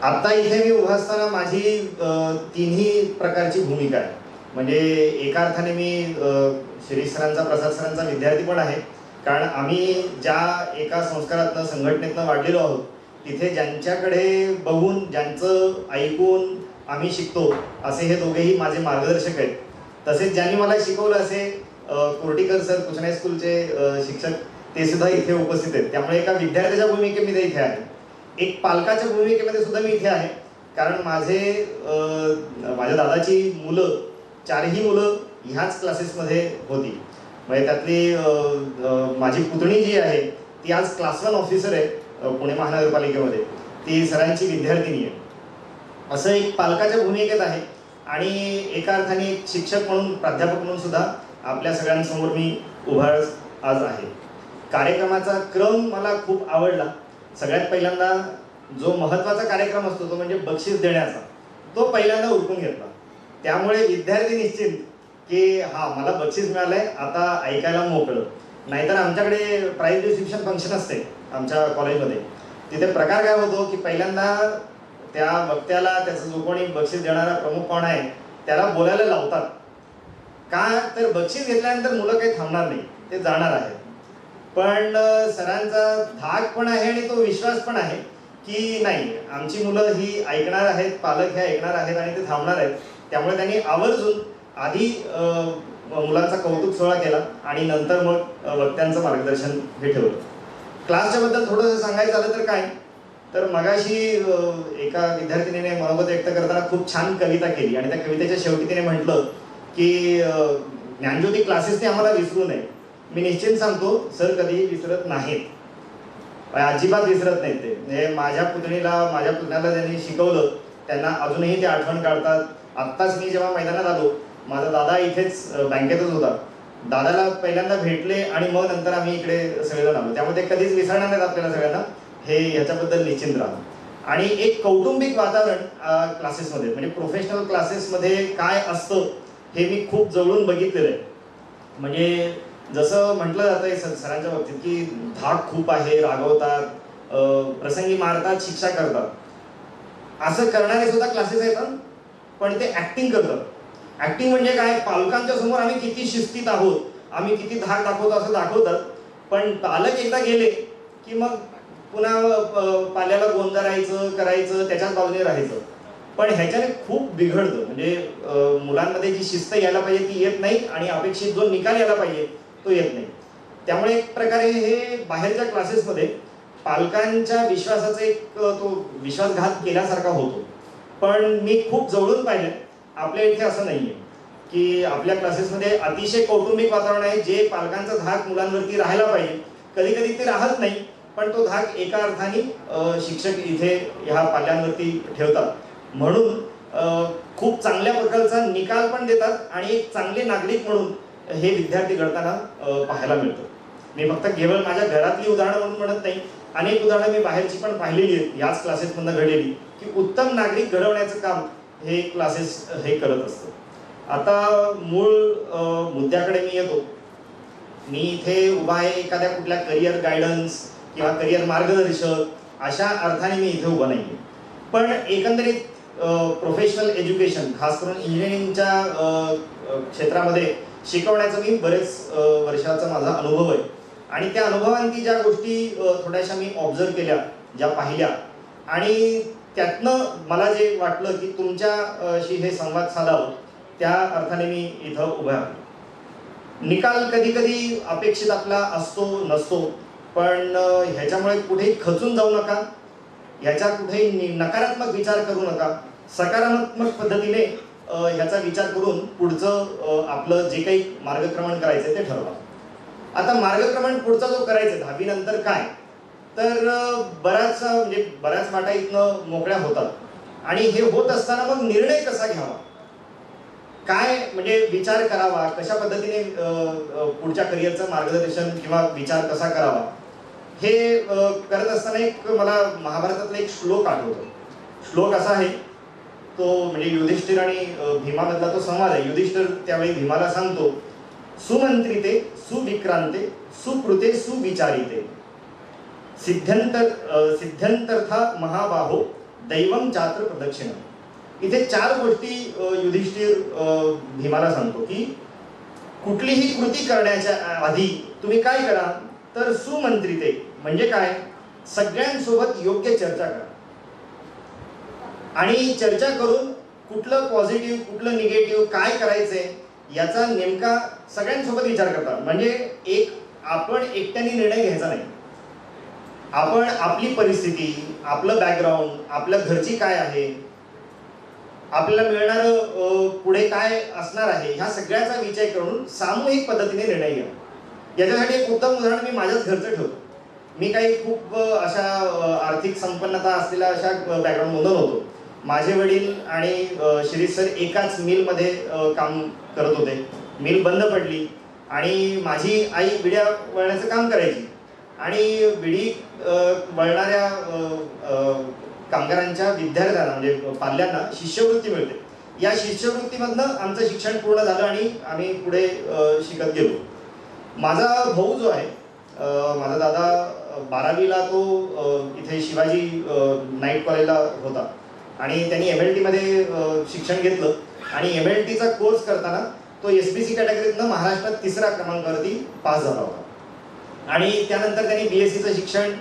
आता इथे मी उभा असताना माझी तिन्ही प्रकारची भूमिका आहे. म्हणजे एका अर्थाने मी शिरीष सरांचा, प्रसाद सरांचा विद्यार्थी पण आहे, कारण आम्ही ज्या एका संस्कारातनं, संघटनेतनं वाढलेलो आहोत, तिथे ज्यांच्याकडे बघून, ज्यांचं ऐकून आम्ही शिकतो, असे हे दोघेही माझे मार्गदर्शक आहेत. तसेच ज्यांनी मला शिकवलं असे कोर्टीकर सर, कृष्ण हायस्कूलचे शिक्षक, ते सुद्धा इथे उपस्थित आहेत. त्यामुळे एका विद्यार्थ्याच्या भूमिकेमध्ये इथे आहे, एक पालकाच्या भूमिकेमध्ये सुद्धा मी इथे आहे. कारण माझ्या दादाची मुलं, चारही मुलं ह्याच क्लासेसमध्ये होती. म्हणजे त्यातली माझी पुतणी जी आहे ती आज क्लास 1 ऑफिसर आहे पुणे महानगरपालिकेमध्ये. ती सरांची विद्यार्थिनी आहे. असं एक पालकाच्या भूमिकेत आहे आणि एका अर्थाने एक शिक्षक म्हणून, प्राध्यापक म्हणून सुद्धा आपल्या सगळ्यांसमोर मी उभा आज आहे. कार्यक्रमाचा क्रम मला खूप आवडला. सगळ्यात पहिल्यांदा जो महत्त्वाचा कार्यक्रम असतो तो म्हणजे बक्षीस देण्याचा, तो पहिल्यांदा उरकून घेतला. त्यामुळे विद्यार्थी निश्चित की हा, मला बक्षीस मिळालंय, आता ऐकायला मोकळं. नाहीतर आमच्याकडे प्राईज डिस्ट्रिब्युशन फंक्शन असते आमच्या कॉलेजमध्ये. तिथे प्रकार काय होतो की पहिल्यांदा त्या वक्त्याला, त्याचा जो कोणी बक्षीस देणारा प्रमुख कोण आहे, त्याला बोलायला लावतात. का तर बक्षीस घेतल्यानंतर मुलं काही थांबणार नाही, ते जाणार आहेत. पण सरांचा धाक पण आहे आणि तो विश्वास पण आहे की नाही, आमची मुलं ही ऐकणार आहेत, पालक हे ऐकणार आहेत आणि ते थांबणार आहेत. त्यामुळे त्यांनी आवर्जून आधी मुलांचा कौतुक सोहळा केला आणि नंतर मग वक्त्यांचं मार्गदर्शन हे ठेवलं. क्लासच्या बद्दल थोडंसं सांगायचं झालं तर काय, तर मगाशी एका विद्यार्थिनीने मनोगत व्यक्त करताना खूप छान कविता केली आणि त्या कवितेच्या शेवटी तिने म्हटलं की ज्ञानज्योती क्लासेसने आम्हाला विसरू नये. मी निश्चित सांगतो, सर कधीही विसरत नाहीत, अजिबात विसरत नाहीत ते. म्हणजे माझ्या पुतण्याला त्यांनी शिकवलं, त्यांना अजूनही ते आठवण काढतात. आत्ताच मी जेव्हा मैदानात आलो, माझा दादा इथेच बँकेतच होता. दादाला पहिल्यांदा भेटले आणि मग नंतर आम्ही इकडे सगळेजण आलो. त्यामुळे ते कधीच विसरणार नाहीत आपल्याला सगळ्यांना, हे ह्याच्याबद्दल निश्चिंत राहा. आणि एक कौटुंबिक वातावरण क्लासेसमध्ये, म्हणजे प्रोफेशनल क्लासेसमध्ये काय असतं हे मी खूप जवळून बघितलेलं आहे. म्हणजे जसं म्हटलं जातं सरांच्या बाबतीत की धाक खूप आहे, रागवतात, प्रसंगी मारतात, शिक्षा करतात. असं करणारे सुद्धा क्लासेस आहेत, पण ते ॲक्टिंग करतात. ॲक्टिंग म्हणजे काय, पालकांच्या समोर आम्ही किती शिस्तीत आहोत, आम्ही किती धाक दाखवतो असं दाखवतात. पण पालक एकदा गेले की मग पुन्हा पाल्याला गोंजारायचं, करायचं, त्याच्याच बाजूने राहायचं. पण ह्याच्याने खूप बिघडतं. म्हणजे मुलांमध्ये जी शिस्त यायला पाहिजे ती येत नाही आणि अपेक्षित जो निकाल यायला पाहिजे तो येत नाही. त्यामुळे एक प्रकारे हे बाहेरच्या क्लासेसमध्ये पालकांच्या विश्वासाचा एक तो विश्वासघात केल्यासारखा होतो. पण मी खूप जवळून पाहिलं, आपल्या इथे असं नाही आहे की आपल्या क्लासेसमध्ये अतिशय कौटुंबिक वातावरण आहे, जे पालकांचा धाक मुलांवरती राहायला पाहिजे कधी कधी ते राहत नाही. पण तो धाक एका अर्थाने शिक्षक इथे ह्या पाल्यांवरती ठेवतात. म्हणून खूप चांगल्या प्रकारचा निकाल पण देतात आणि एक चांगले नागरिक म्हणून हे विद्यार्थी घडताना पाहायला मिळतं. मी फक्त केवळ माझ्या घरातली उदाहरणं म्हणून म्हणत नाही, अनेक उदाहरणं मी बाहेरची पण पाहिलेली आहेत याच क्लासेसमधून घडलेली, की उत्तम नागरिक घडवण्याचं काम हे क्लासेस हे करत असतं. आता मूळ मुद्द्याकडे मी येतो. मी इथे उभा आहे एखाद्या कुठल्या करिअर गायडन्स किंवा करिअर मार्गदर्शक अशा अर्थाने मी इथे उभा नाही आहे. पण एकंदरीत प्रोफेशनल एज्युकेशन, खास करून इंजिनिअरिंगच्या क्षेत्रामध्ये शिकवण्याचा मी बरेच वर्षाचा माझा अनुभव आहे. आणि त्या अनुभवांनी ज्या गोष्टी थोड्याशा मी ऑब्झर्व केल्या, ज्या पाहिल्या, आणि त्यातनं मला जे वाटलं की तुमच्याशी हे संवाद साधावं, त्या अर्थाने मी इथं उभा आहे. निकाल कधी कधी अपेक्षित आपला असतो नसतो, पण ह्याच्यामुळे कुठेही खचून जाऊ नका, ह्याच्या कुठेही नकारात्मक विचार करू नका. सकारात्मक पद्धतीने ह्याचा विचार करून पुढचं आपलं जे काही मार्गक्रमण करायचं ते ठरवा. आता मार्गक्रमण पुढचा जो करायचं 10वी नंतर काय, तर बऱ्याच वाटा इथनं मोकळ्या होतात. आणि हे होत असताना मग निर्णय कसा घ्यावा काय म्हणजे विचार करावा, कशा पद्धतीने पुढच्या करिअरचं मार्गदर्शन किंवा विचार कसा करावा, हे करत असताना एक मला महाभारतातला एक श्लोक आठवतो. श्लोक असा आहे, तो म्हणजे युधिष्ठिर आणि भीमामधला तो संवाद आहे. युधिष्ठिर त्यावेळी भीमाला सांगतो, सुमंत्रिते सुविक्रांते सुकृते सुविचारिते सिद्ध्यंतर्था महाबाहो दैवम चात्र प्रदक्षिणम. इथे 4 गोष्टी युधिष्ठिर भीमाला सांगतो की कुठलीही कृती करण्याच्या आधी तुम्ही काय करा, तर सुमंत्रिते म्हणजे काय, सगळ्यांसोबत योग्य चर्चा करा आणि चर्चा करून कुठलं पॉझिटिव्ह कुठलं निगेटिव्ह काय करायचंय याचा नेमका सगळ्यांसोबत विचार करता. म्हणजे आपण एकट्याने निर्णय घ्यायचा नाही. आपण आपली परिस्थिती, आपलं बॅकग्राऊंड, आपल्या घरची काय आहे, आपल्याला मिळणारं पुढे काय असणार आहे, ह्या सगळ्याचा विचार करून सामूहिक पद्धतीने निर्णय घ्या. याच्यासाठी एक उत्तम उदाहरण मी माझ्याच घरचं ठेवतो. मी काही खूप अशा आर्थिक संपन्नता असलेल्या अशा बॅकग्राऊंडमधून नव्हतो. माझे वडील आणि शिरीष सर एकाच मिलमध्ये काम करत होते. मिल बंद पडली आणि माझी आई विड्या वळण्याचं काम करायची आणि विडी वळणाऱ्या कामगारांच्या विद्यार्थ्यांना म्हणजे पाल्यांना शिष्यवृत्ती मिळते. या शिष्यवृत्तीमधनं आमचं शिक्षण पूर्ण झालं आणि आम्ही पुढे शिकत गेलो. माझा भाऊ जो आहे, माझा दादा 12वीला तो इथे शिवाजी नाईट कॉलेजला होता आणि त्यांनी MLT मध्ये शिक्षण घेतलं आणि MLTचा कोर्स करताना तो SBC कॅटेगरीतनं महाराष्ट्रात 3रा क्रमांकावरती पास झाला होता आणि त्यानंतर त्यांनी BSCचं शिक्षण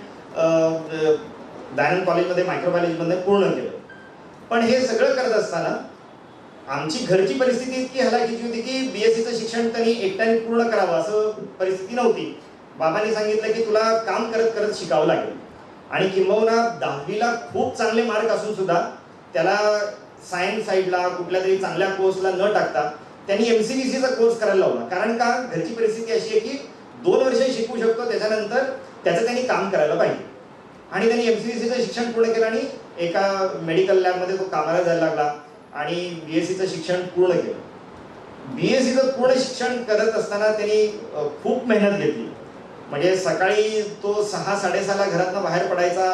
दयानंद कॉलेजमध्ये मायक्रोबायोलॉजीमध्ये पूर्ण केलं. पण हे सगळं करत असताना आमची घरची परिस्थिती इतकी हलाखीची होती की BSCचं शिक्षण त्यांनी एकट्याने पूर्ण करावं असं परिस्थिती नव्हती. बाबांनी सांगितलं की तुला काम करत करत शिकावं लागेल आणि किंबहुना 10वीला खूप चांगले मार्क असून सुद्धा त्याला सायन्स साईडला कुठल्या तरी चांगल्या कोर्सला न टाकता त्यांनी MCVCचा कोर्स करायला लावला. कारण का, घरची परिस्थिती अशी आहे की 2 वर्ष शिकू शकतो, त्याच्यानंतर त्याचं त्यांनी काम करायला पाहिजे. आणि त्यांनी MCVCचं शिक्षण पूर्ण केलं आणि एका मेडिकल लॅबमध्ये तो कामाला जायला लागला आणि BSCचं शिक्षण पूर्ण केलं. BSCचं पूर्ण शिक्षण करत असताना त्यांनी खूप मेहनत घेतली. म्हणजे सकाळी तो 6-6:30ला घरातनं बाहेर पडायचा,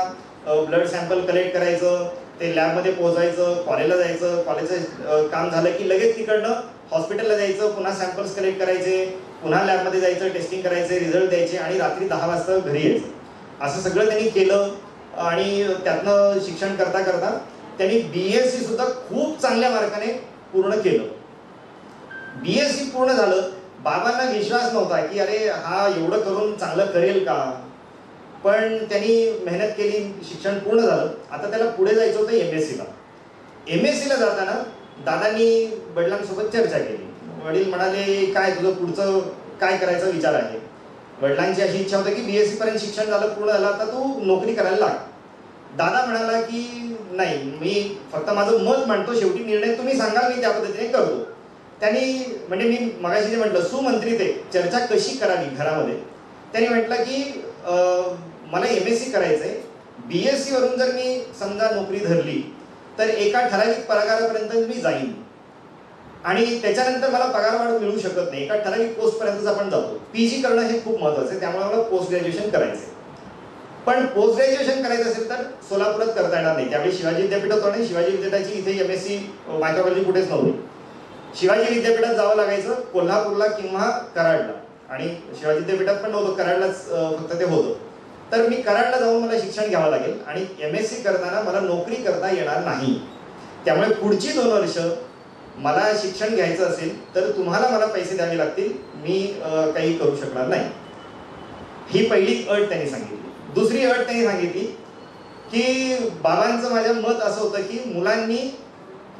ब्लड सॅम्पल कलेक्ट करायचं, ते लॅबमध्ये पोहोचायचं, कॉलेजला जायचं, कॉलेजचं काम झालं की लगेच तिकडनं हॉस्पिटलला जायचं, पुन्हा सॅम्पल्स कलेक्ट करायचे, पुन्हा लॅबमध्ये जायचं, टेस्टिंग करायचे, रिझल्ट द्यायचे आणि रात्री 10 वाजता घरी यायचं. असं सगळं त्यांनी केलं आणि त्यातनं शिक्षण करता करता त्यांनी BSc सुद्धा खूप चांगल्या मार्काने पूर्ण केलं. BSc पूर्ण झालं. बाबांना विश्वास नव्हता की अरे हा एवढं करून चांगलं करेल का, पण त्यांनी मेहनत केली, शिक्षण पूर्ण झालं. आता त्याला पुढे जायचं होतं MScला. MScला जाताना दादांनी वडिलांसोबत चर्चा केली. वडील म्हणाले, काय तुझं पुढचं काय करायचा विचार आहे. वडिलांची अशी इच्छा होती की BSc पर्यंत शिक्षण झालं, पूर्ण झालं, आता तू नोकरी करायला लाग. दादा म्हणाला की नाही, मी फक्त माझं मत मांडतो, शेवटी निर्णय तुम्ही सांगाल, मी त्या पद्धतीने करतो. त्यांनी म्हणजे मी मगाशी जे म्हटलं सुमंत्री ते चर्चा कशी करावी घरामध्ये, त्यांनी म्हटलं की मला MSc करायचंय, BSc वरून जर मी समजा नोकरी धरली तर एका ठराविक पगारापर्यंत मी जाईन आणि त्याच्यानंतर मला पगारवाढ मिळू शकत नाही. एका ठराविक पोस्टपर्यंतच आपण जातो. PG करणं हे खूप महत्त्वाचं आहे, त्यामुळे मला पोस्ट ग्रॅज्युएशन करायचं आहे. पण पोस्ट ग्रॅज्युएशन करायचं असेल तर सोलापुरात करता येणार नाही. त्यावेळी शिवाजी विद्यापीठ होतं आणि शिवाजी विद्यापीठाची इथे MSc मायक्रोबायोलॉजी कुठेच नव्हती. शिवाजी विद्यापीठात जावं लागायचं, कोल्हापूरला किंवा कराडला. आणि शिवाजी विद्यापीठात पण नव्हतं, कराडलाच फक्त ते होतं. तर मी कराडला जाऊन मला शिक्षण घ्यावं लागेल आणि MSc करताना मला नोकरी करता येणार नाही. त्यामुळे पुढची 2 वर्ष मला शिक्षण घ्यायचं असेल तर तुम्हाला मला पैसे द्यावे लागतील, मी काही करू शकणार नाही. ही पहिली अट त्यांनी सांगितली. दुसरी अट त्यांनी सांगितली की बाबांचं माझं मत असं होतं की मुलांनी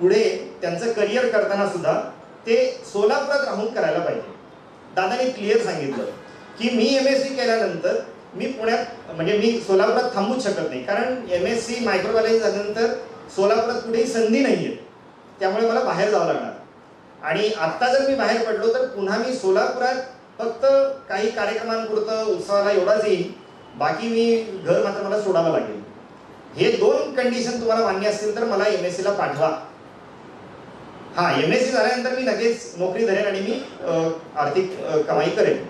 पुढे त्यांचं करिअर करताना सुद्धा ते सोलापुरात राहून करायला पाहिजे. दादांनी क्लिअर सांगितलं की मी MSc केल्यानंतर मी पुण्यात म्हणजे मी सोलापुरात थांबूच शकत नाही, कारण MSc मायक्रोबायोलॉजी झाल्यानंतर सोलापुरात कुठेही संधी नाही आहे, त्यामुळे मला बाहेर जावं लागणार. आणि आत्ता जर मी बाहेर पडलो तर पुन्हा मी सोलापुरात फक्त काही कार्यक्रमांपुरतं उत्सवाला एवढाच येईल, बाकी मी घर मात्र मला सोडावं लागेल. हे 2 कंडिशन तुम्हाला मान्य असतील तर मला MScला पाठवा. हां, MSc झाल्यानंतर मी लगेच नोकरी धरेन आणि मी आर्थिक कमाई करेन.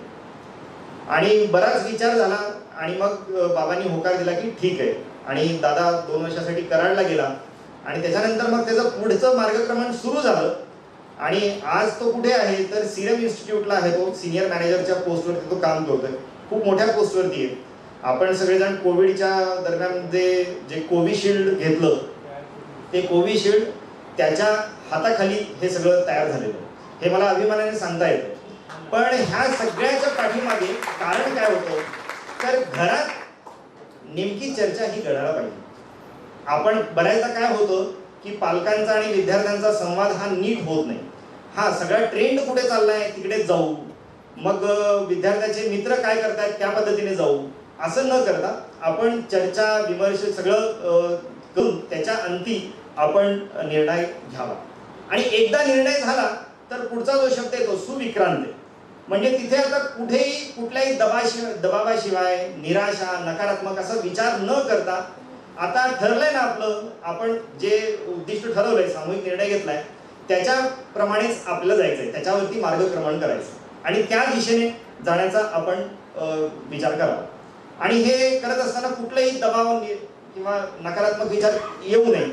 आणि बराच विचार झाला आणि मग बाबांनी होकार दिला की ठीक आहे. आणि दादा 2 वर्षासाठी कराडला गेला आणि त्याच्यानंतर मग त्याचं पुढचं मार्गक्रमण सुरू झालं. आणि आज तो कुठे आहे तर सिरम इन्स्टिट्यूटला आहे. तो सिनियर मॅनेजरच्या पोस्टवरती तो काम करतोय, खूप मोठ्या पोस्टवरती आहे. आपण सगळेजण कोविडच्या दरम्यान जे कोविशिल्ड घेतलं, ते कोविशिल्ड त्याच्या हाताखाली हे सगळं तयार झालेलं, हे मला अभिमानाने सांगता येतं. पण ह्या सगळ्याच्या पाठीमागे कारण काय होतं तर घरात नेमकी चर्चा ही घडायला पाहिजे. आपण बऱ्याचदा काय होतं की पालकांचा आणि विद्यार्थ्यांचा संवाद हा नीट होत नाही. हा सगळा ट्रेंड कुठे चाललाय तिकडे जाऊ, मग विद्यार्थ्याचे मित्र काय करतायत त्या पद्धतीने जाऊ, असं न करता आपण चर्चा विमर्श सगळं करून त्याच्या अंती आपण निर्णय घ्यावा. आणि एकदा निर्णय झाला तर पुढचा जो शब्द आहे तो सुविक्रांत. म्हणजे तिथे आता कुठेही कुठल्याही दबावाशिवाय निराशा नकारात्मक असा विचार न करता आता ठरलंय ना आपलं, आपण जे उद्दिष्ट ठरवलंय, सामूहिक निर्णय घेतलाय, त्याच्याप्रमाणेच आपल्याला जायचंय, त्याच्यावरती मार्गक्रमण करायचं आणि त्या दिशेने जाण्याचा आपण विचार करावा. आणि हे करत असताना कुठलाही दबाव किंवा नकारात्मक विचार येऊ नये.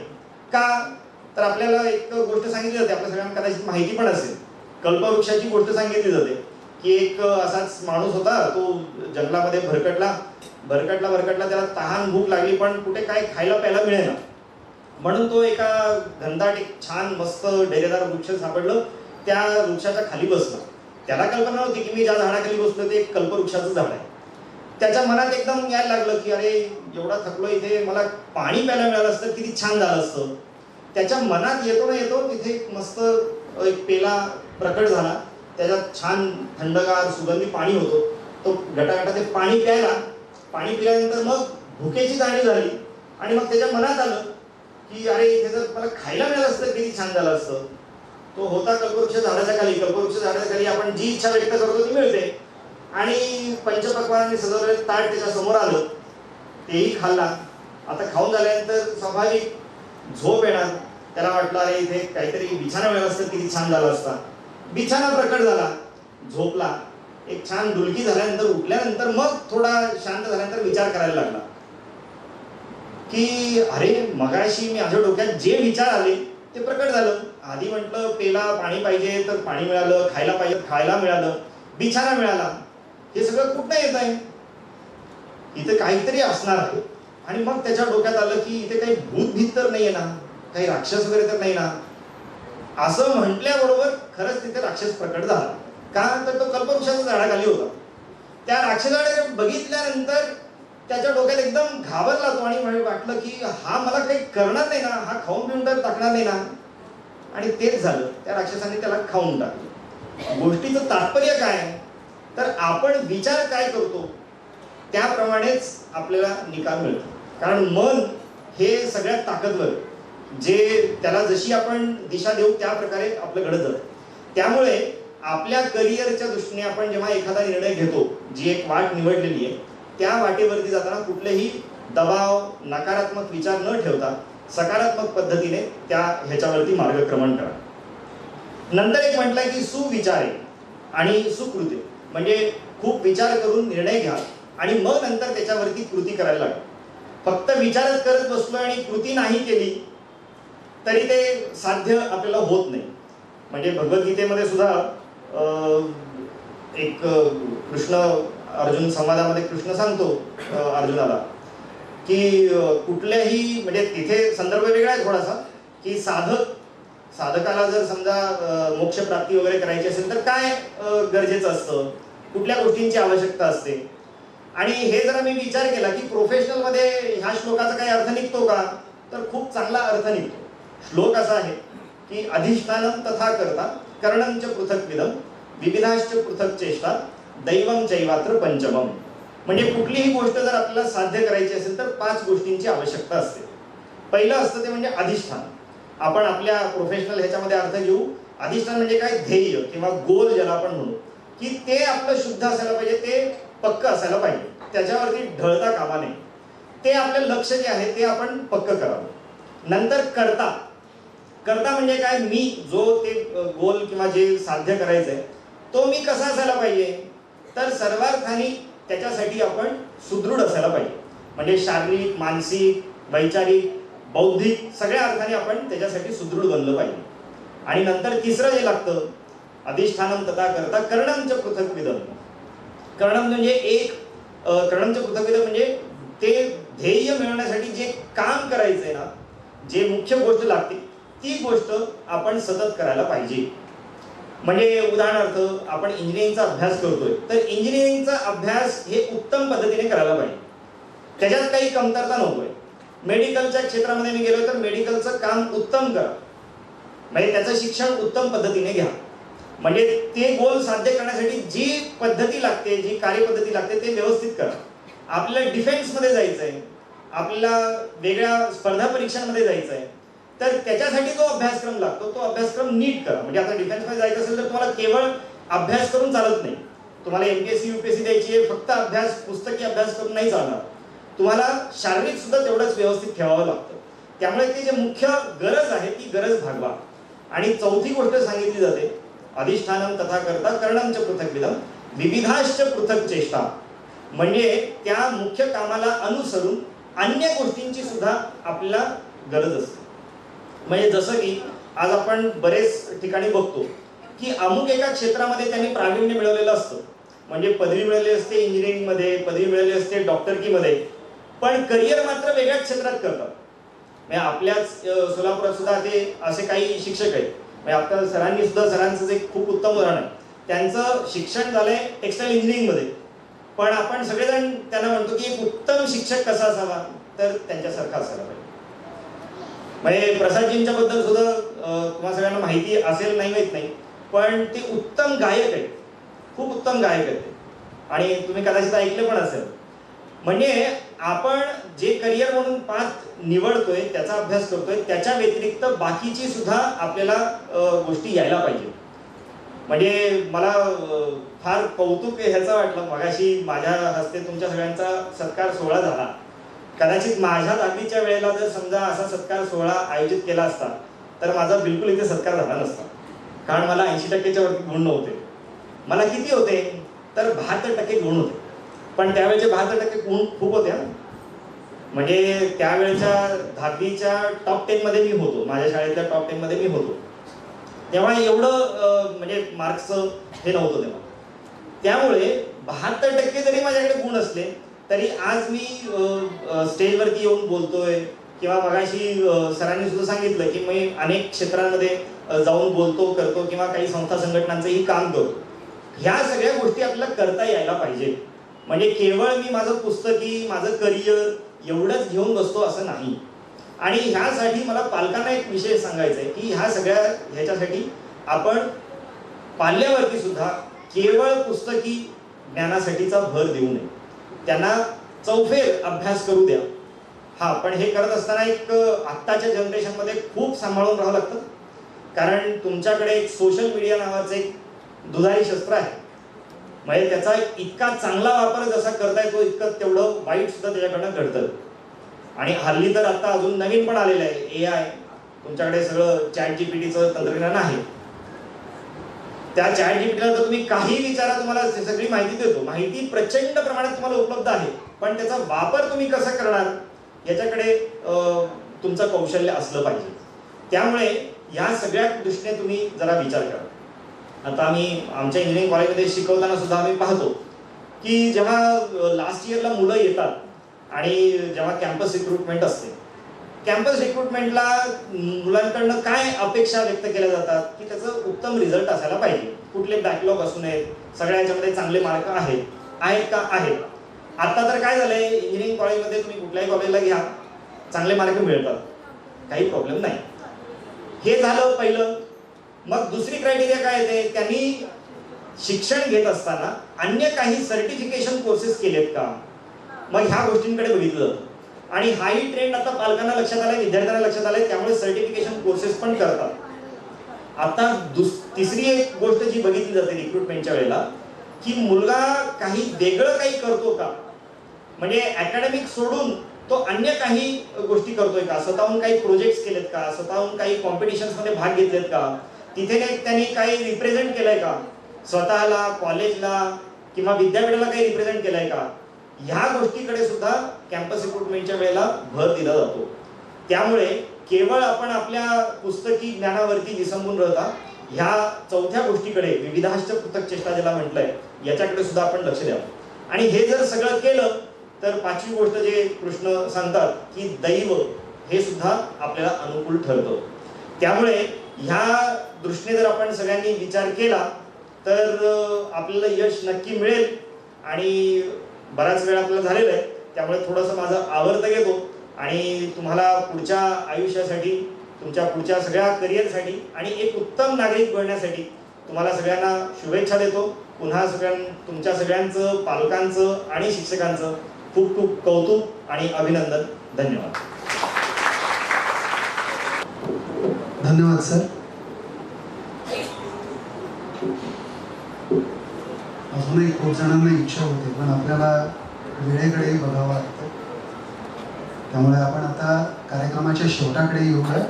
का तर आपल्याला एक गोष्ट सांगितली जाते, आपल्या सगळ्यांना कदाचित माहिती पण असेल, कल्पवृक्षाची गोष्ट सांगितली जाते की एक असाच माणूस होता, तो जंगलामध्ये भरकटला, त्याला तहान भूक लागली पण कुठे काय खायला प्यायला मिळेना. म्हणून तो एका घनदाट एक छान मस्त डेरेदार वृक्ष सापडलं, त्या वृक्षाच्या खाली बसला. त्याला कल्पना नव्हती की मी ज्या झाडाखाली बसलो ते एक कल्पवृक्षाचं झाड आहे. त्याच्या मनात एकदम यायला लागलं की अरे एवढा थकलो, इथे मला पाणी प्यायला मिळालं असतं किती छान झालं असतं. त्याच्या मनात येतो तिथे एक मस्त एक पेला प्रकट झाला, त्याच्यात छान थंडगार सुगंधी पाणी होतं. तो गटागटा ते पाणी पिल्यानंतर मग भुकेची जाणीव झाली आणि मग त्याच्या मनात आलं की अरे इथे जर मला खायला मिळालं असतं किती छान झालं असतं. तो होता कल्पवृक्ष झाडाच्या खाली आपण जी इच्छा व्यक्त करतो ती मिळते. आणि पंचपक्वानाने सजवलेलं ताट त्याच्या समोर आलं, तेही खाल्ला. आता खाऊन झाल्यानंतर स्वाभाविक झोप येणार. त्याला वाटलं अरे इथे काहीतरी बिछाना मिळाला असतं किती छान झाला असता. बिछाना प्रकट झाला, झोपला. एक छान डुलकी झाल्यानंतर उठल्यानंतर मग थोडा शांत झाल्यानंतर विचार करायला लागला की अरे मगाशी मी माझ्या डोक्यात जे विचार आले ते प्रकट झालं. आधी म्हटलं पेला पाणी पाहिजे तर पाणी मिळालं, खायला पाहिजे खायला मिळालं, बिछाना मिळाला. हे सगळं कुठं येत आहे, इथे काहीतरी असणार आहे. आणि मग त्याच्या डोक्यात आलं की इथे काही भूतभीत तर नाहीये ना, काही राक्षस वगैरे तर नाही ना. असं म्हटल्याबरोबर खरंच तिथे राक्षस प्रकट झाला. का तर तो कल्पवृक्षाच्या झाडाखाली होता. त्या राक्षसाकडे बघितल्यानंतर त्याच्या डोक्यात एकदम घाबरला तो आणि वाटलं की हा मला काही करणार नाही ना, हा खाऊन पिऊन तर टाकणार नाही ना. आणि तेच झालं, त्या राक्षसाने त्याला खाऊन टाकलं. गोष्टीचं तात्पर्य काय तर आपण विचार काय करतो त्याप्रमाणेच आपल्याला निकाल मिळतो. कारण मन हे सगळ्यात ताकदवर, जे त्याला जशी आपण दिशा देऊ त्या प्रकारे आपलं घडत जातं. त्यामुळे आपल्या करिअरच्या दृष्टीने आपण जेव्हा एखादा निर्णय घेतो, जी एक वाट निवडलेली आहे, त्या वाटेवरती जाताना कुठलेही दबाव नकारात्मक विचार न ठेवता सकारात्मक पद्धतीने त्या ह्याच्यावरती मार्गक्रमण करा. नंतर एक म्हटलंय की सुविचारे आणि सुकृते, म्हणजे खूप विचार करून निर्णय घ्या आणि मग नंतर त्याच्यावरती कृती करायला लागेल. फक्त विचारच करत बसलो आणि कृती नाही केली तरी ते साध्य आपल्याला होत नाही. म्हणजे भगवद्गीतेमध्ये सुद्धा एक कृष्ण अर्जुन संवादामध्ये कृष्ण सांगतो अर्जुनाला की कुठल्याही, म्हणजे तिथे संदर्भ वेगळा आहे थोडासा, की साधकाला जर समजा मोक्ष प्राप्ती वगैरे करायची असेल तर काय गरजेचं असतं, कुठल्या गोष्टींची आवश्यकता असते. आणि हे जरा मी विचार केला की प्रोफेशनलमध्ये ह्या श्लोकाचा काही अर्थ निघतो का तर खूप चांगला अर्थ निघतो. श्लोक असा आहे की अधिष्ठानम तथा कर्ता कर्णंच पृथक्विदम विविधाश्च पृथक चेष्टा दैवम चैवात्र पंचमम. म्हणजे कुठलीही गोष्ट जर आपल्याला साध्य करायची असेल तर 5 गोष्टींची आवश्यकता असते. पहिलं असतं ते म्हणजे अधिष्ठान. आपण आपल्या प्रोफेशनल ह्याच्यामध्ये अर्थ घेऊ. अधिष्ठान म्हणजे काय, ध्येय किंवा गोल ज्याला आपण म्हणू, की ते आपलं शुद्ध असायला पाहिजे, ते पक्क असायला पाहिजे, त्याच्यावरती ढळता कामा नये. ते आपलं लक्ष जे आहे ते आपण पक्क करावं. नंतर कर्ता. करता म्हणजे काय, मी जो ते गोल किंवा जे साध्य करायचं आहे तो मी कसा असायला पाहिजे, तर सर्वार्थाने त्याच्यासाठी आपण सुदृढ असायला पाहिजे. म्हणजे शारीरिक, मानसिक, वैचारिक, बौद्धिक सगळ्या अर्थाने आपण त्याच्यासाठी सुदृढ बनलं पाहिजे. आणि नंतर तिसरं जे लागतं, अधिष्ठानम तथा करता करणम च पृथक्विदम. करणम म्हणजे करणम च पृथक्विदम म्हणजे ते ध्येय मिळवण्यासाठी जे काम करायचंय ना, जे मुख्य गोष्ट लागते ती गोष्ट आपण सतत करायला पाहिजे. म्हणजे उदाहरणार्थ आपण इंजिनिअरिंगचा अभ्यास करतोय, तर इंजिनिअरिंगचा अभ्यास हे उत्तम पद्धतीने करायला पाहिजे, त्याच्यात काही कमतरता नकोय. मेडिकलच्या क्षेत्रामध्ये मी गेलो तर मेडिकलचं काम उत्तम करा, म्हणजे त्याचं शिक्षण उत्तम पद्धतीने घ्या. म्हणजे ते गोल साध्य करण्यासाठी जी पद्धती लागते, जी कार्यपद्धती लागते ते व्यवस्थित करा. आपल्याला डिफेन्समध्ये जायचं आहे, आपल्याला वेगळ्या स्पर्धा परीक्षांमध्ये जायचं आहे, तर त्याच्यासाठी जो अभ्यासक्रम लागतो तो अभ्यासक्रम नीट करा. म्हणजे आता डिफेन्समध्ये जायचं असेल तर तुम्हाला केवळ अभ्यास करून चालत नाही. तुम्हाला एमपीएससी यूपीएससी द्यायची आहे, फक्त पुस्तकी अभ्यास करून नाही चालणार. तुम्हाला शारीरिक सुद्धा तेवढंच व्यवस्थित ठेवावं लागतं. त्यामुळे ती जे मुख्य गरज आहे ती गरज भागवा. आणि चौथी गोष्ट सांगितली जाते, अधिष्ठानम तथा करता करणम च पृथक्विदम विविधाश्च पृथक चेष्टा. म्हणजे त्या मुख्य कामाला अनुसरून अन्य गोष्टींची सुद्धा आपल्याला गरज असते. म्हणजे जसं की आज आपण बरेच ठिकाणी बघतो की अमुक एका क्षेत्रामध्ये त्यांनी प्रावीण्य मिळवलेलं असतं, म्हणजे पदवी मिळाली असते इंजिनिअरिंगमध्ये, पदवी मिळाली असते डॉक्टरकीमध्ये, पण करिअर मात्र वेगळ्याच क्षेत्रात करतात. म्हणजे आपल्याच सोलापुरात सुद्धा ते असे काही शिक्षक आहेत. म्हणजे आपल्या सरांचं एक खूप उत्तम उदाहरण आहे. त्यांचं शिक्षण झालंय टेक्स्टाईल इंजिनिअरिंगमध्ये, पण आपण सगळेजण त्यांना म्हणतो की एक उत्तम शिक्षक कसा असावा, तर त्यांच्यासारखा असायला पाहिजे. म्हणजे प्रसादजींच्या बद्दल सुद्धा तुम्हाला सगळ्यांना माहिती असेल, नाही माहित नाही, पण ते उत्तम गायक आहेत, खूप उत्तम गायक आहेत. आणि तुम्ही कदाचित ऐकलं पण असेल. म्हणजे आपण जे करिअर म्हणून पाथ निवडतोय, त्याचा अभ्यास करतोय, त्याच्या व्यतिरिक्त बाकीची सुद्धा आपल्याला गोष्टी यायला पाहिजे. म्हणजे मला फार कौतुक ह्याचं वाटलं, मगाशी माझ्या हस्ते तुमच्या सगळ्यांचा सत्कार सोहळा झाला. कदाचित माझ्या दहावीच्या वेळेला जर समजा असा सत्कार सोहळा आयोजित केला असता तर माझा बिलकुल इथे सत्कार झाला नसता, कारण मला 80% वरती गुण नव्हते. मला किती होते तर 72% गुण होते, पण त्यावेळेचे 72% गुण खूप होते. म्हणजे त्यावेळेच्या 10वीच्या टॉप 10 मध्ये मी होतो, माझ्या शाळेतल्या टॉप 10 मध्ये मी होतो. तेव्हा एवढं म्हणजे मार्क्सचं हे नव्हतं तेव्हा. त्यामुळे 72% जरी माझ्याकडे गुण असले तरी आज मी स्टेजवरती येऊन बोलतोय, किंवा मगाशी सरांनी सुद्धा सांगितलं की मी अनेक क्षेत्रांमध्ये जाऊन बोलतो, करतो, किंवा काही संस्था संघटनांचंही काम करतो. ह्या सगळ्या गोष्टी आपल्याला करता यायला पाहिजे. म्हणजे केवळ मी माझं पुस्तकी, माझं करिअर एवढंच घेऊन बसतो असं नाही. आणि ह्यासाठी मला पालकांना एक विषय सांगायचा आहे की ह्याच्यासाठी आपण पाल्यावरती सुद्धा केवळ पुस्तकी ज्ञानासाठीचा भर देऊ नये, त्यांना चौफेर अभ्यास करू द्या. हा, पण हे करत असताना एक आत्ताच्या जनरेशनमध्ये खूप सांभाळून राहावं लागतं, कारण तुमच्याकडे एक सोशल मीडिया नावाचं एक दुधारी शस्त्र आहे. म्हणजे त्याचा इतका चांगला वापर जसा करता येतो इतकं तेवढं वाईट सुद्धा त्याच्याकडनं घडतं. आणि हल्ली तर आता अजून नवीन पण आलेलं आहे AI. तुमच्याकडे सगळं ChatGPTचं तंत्रज्ञान आहे. त्या ChatGPTला तर तुम्ही काही विचारा, तुम्हाला सगळी माहिती देतो. माहिती प्रचंड प्रमाणात तुम्हाला उपलब्ध आहे, पण त्याचा वापर तुम्ही कसा करणार याच्याकडे तुमचं कौशल्य असलं पाहिजे. त्यामुळे या सगळ्या दृष्टीने तुम्ही जरा विचार करा. आता आम्ही आमच्या इंजिनिअरिंग कॉलेजमध्ये शिकवताना सुद्धा आम्ही पाहतो की जेव्हा लास्ट इयरला मुलं येतात आणि जेव्हा कॅम्पस रिक्रुटमेंट असते, कॅम्पस रिक्रुटमेंटला मुलांकडनं काय अपेक्षा व्यक्त केल्या जातात की त्याचं उत्तम रिझल्ट असायला पाहिजे, कुठले बॅकलॉग असू नयेत, सगळ्या याच्यामध्ये चांगले मार्क आहेत का आहेत. आता तर काय झालंय, इंजिनिअरिंग कॉलेजमध्ये तुम्ही कुठल्याही कॉलेजला घ्या, चांगले मार्क मिळतात, काही प्रॉब्लेम नाही. हे झालं पहिलं. मग दुसरी क्रायटेरिया काय येते, त्यांनी शिक्षण घेत असताना अन्य काही सर्टिफिकेशन कोर्सेस केलेत का, मग ह्या गोष्टींकडे बघितलं जातं. आणि हाही ट्रेंड आता पालकांना लक्षात आलाय, विद्यार्थ्यांना लक्षात आलाय, त्यामुळे सर्टिफिकेशन कोर्सेस पण करतात. आता तिसरी एक गोष्ट जी बघितली जाते रिक्रुटमेंटच्या वेळेला की मुलगा काही वेगळं काही करतो का, म्हणजे अकॅडमिक सोडून तो अन्य काही गोष्टी करतोय का, स्वतःहून काही प्रोजेक्ट्स केलेत का, स्वतःहून काही कॉम्पिटिशन्समध्ये भाग घेतलेत का, तिथे त्यांनी काही रिप्रेझेंट केलंय का, स्वतःला, कॉलेजला किंवा विद्यापीठाला काही रिप्रेझेंट केलंय का, ह्या गोष्टीकडे सुद्धा कॅम्पस रिक्रुटमेंटच्या वेळेला भर दिला जातो. त्यामुळे केवळ आपण आपल्या पुस्तकी ज्ञानावरती विसंबून राहता ह्या चौथ्या गोष्टीकडे, विविधाश्च पृथक चेष्टा ज्याला म्हटलंय, याच्याकडे सुद्धा आपण लक्ष द्यावं. आणि हे जर सगळं केलं तर पाचवी गोष्ट जे कृष्ण सांगतात की दैव हे सुद्धा आपल्याला अनुकूल ठरतं. त्यामुळे ह्या दृष्टीने जर आपण सगळ्यांनी विचार केला तर आपल्याला यश नक्की मिळेल. आणि बराच वेळ आपल्याला झालेला आहे, त्यामुळे थोडंसं माझं आवर्त घेतो आणि तुम्हाला पुढच्या आयुष्यासाठी, तुमच्या पुढच्या सगळ्या करिअरसाठी आणि एक उत्तम नागरिक बनण्यासाठी तुम्हाला सगळ्यांना शुभेच्छा देतो. पुन्हा तुमच्या सगळ्यांचं, पालकांचं आणि शिक्षकांचं खूप खूप कौतुक आणि अभिनंदन. धन्यवाद. धन्यवाद सर. अजूनही खूप जणांना इच्छा होते पण आपल्याला वेळेकडेही बघावं लागतं. त्यामुळे आपण आता कार्यक्रमाच्या शेवटाकडे येऊया.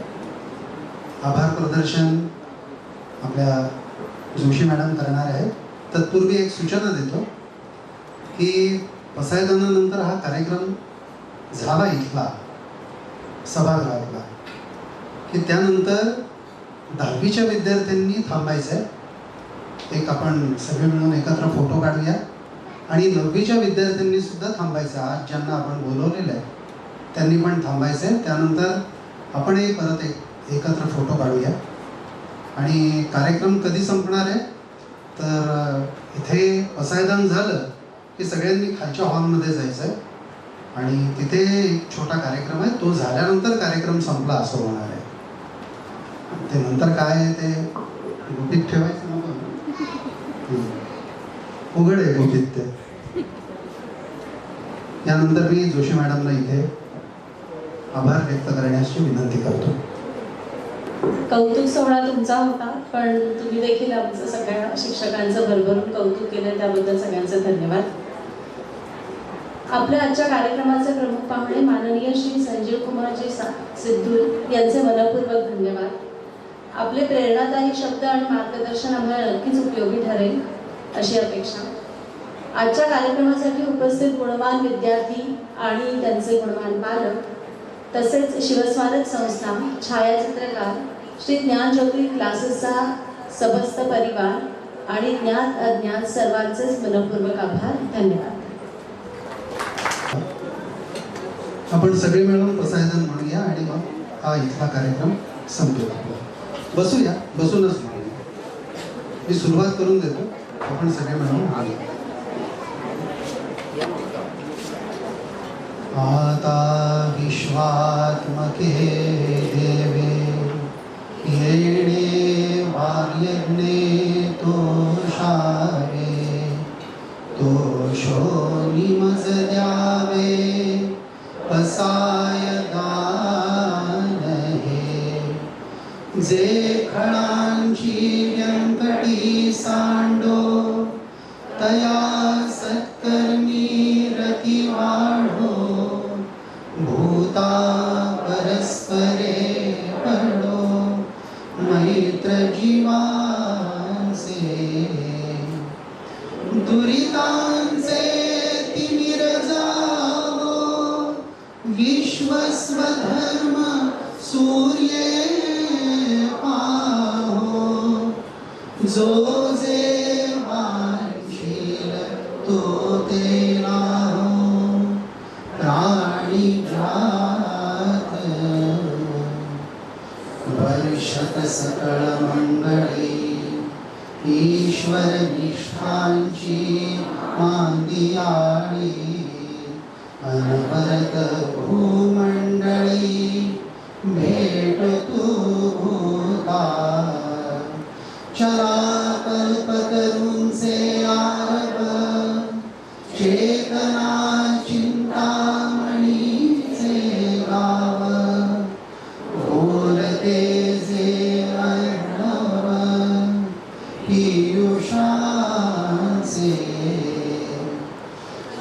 आभार प्रदर्शन आपल्या जोशी मॅडम करणार आहे. तत्पूर्वी एक सूचना देतो की पसायदानानंतर हा कार्यक्रम झाला इथला सभागृहातला की त्यानंतर 10वीच्या विद्यार्थ्यांनी थांबायचं आहे. एक आपण सगळे मिळून एकत्र फोटो काढूया आणि 9वीच्या विद्यार्थ्यांनी सुद्धा थांबायचं. आज ज्यांना आपण बोलवलेलं आहे त्यांनी पण थांबायचं आहे. त्यानंतर आपणही परत एकत्र फोटो काढूया. आणि कार्यक्रम कधी संपणार आहे तर इथे पसायदान झालं की सगळ्यांनी खालच्या हॉलमध्ये जायचं आहे आणि तिथे एक छोटा कार्यक्रम आहे. तो झाल्यानंतर कार्यक्रम संपला असं होणार आहे. ते नंतर काय आहे ते गुपित ठेवायचं नको. उघड आहे गुपित ते. यानंतर मी जोशी मॅडमला इथे आभार व्यक्त करण्याची विनंती करतो. कौतुक सोहळा तुमचा होता, पण तुम्ही देखील आमचं सगळ्या शिक्षकांचं भरभरून कौतुक केलं, त्याबद्दल सगळ्यांचं धन्यवाद. आपल्या आजच्या कार्यक्रमाचे प्रमुख पाहुणे माननीय श्री संजीव कुमारजी सिद्धूल यांचे मनपूर्वक धन्यवाद. आपले प्रेरणादायी शब्द आणि मार्गदर्शन आम्हाला नक्कीच उपयोगी ठरेल अशी अपेक्षा. आजच्या कार्यक्रमासाठी उपस्थित गुणवान विद्यार्थी आणि त्यांचे गुणवान पालक, तसेच शिवस्मारक संस्था, छायाचित्रकार, श्री ज्ञानज्योती क्लासेसचा समस्त परिवार आणि ज्ञात अज्ञात सर्वांचेच मनपूर्वक आभार. धन्यवाद. आपण सगळे मिळून पसायदान म्हणूया आणि मग हा इथला कार्यक्रम संपेल. बसूया, बसूनच म्हणूया. मी सुरुवात करून देतो, आपण सगळे मिळून म्हणूया. आता विश्वात्मके देवे येणे वार्यज्ञे तोषावे, तोषो निमज द्यावे पसायदान हे. जे खळांची व्यंकटी सांडो तया सत्कर्मी रती वाढो, भूता परस्परे पडो मैत्र जीवांचे. दुरितांचे तिमिर जावो, विश्वस्वधर्म सूर्ये पाहो. जो जे वांछील तो ते लाहो, प्राणी जात वर्षत सकळ मंगळे. ईश्वर निष्ठांची मांदियाळी, अनवरत भूमंडळी भेट तू भूता. चराकल्पतरूंचे आरव, चेतना चिंतामणीचे गाव. बोलते जे अर्णव पीयूषांचे,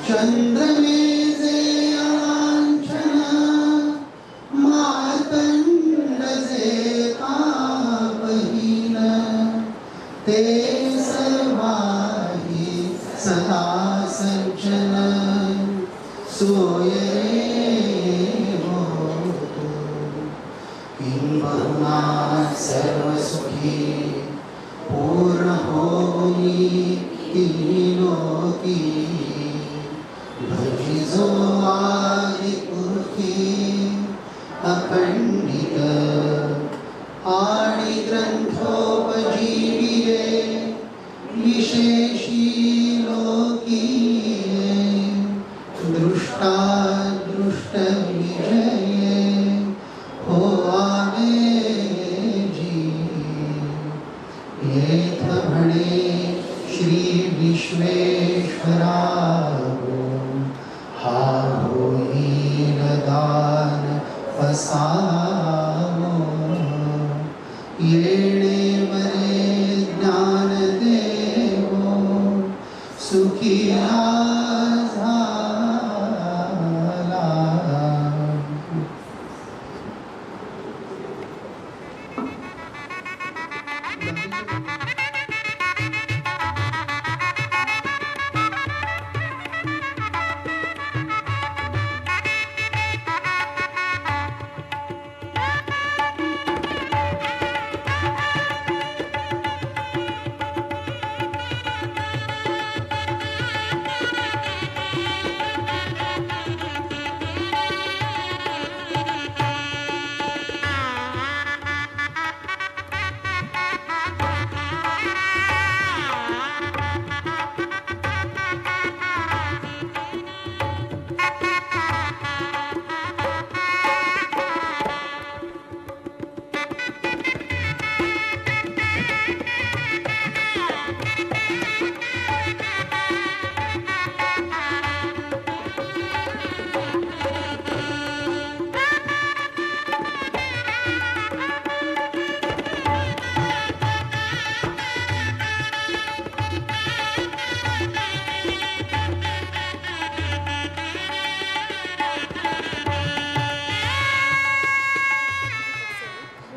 चंद्रमे जे जय हो आवे जी येथ म्हणे श्री विश्वेश्वरा हा होईल दान फसावो येणे वरे ज्ञान देवो सुखी झाला.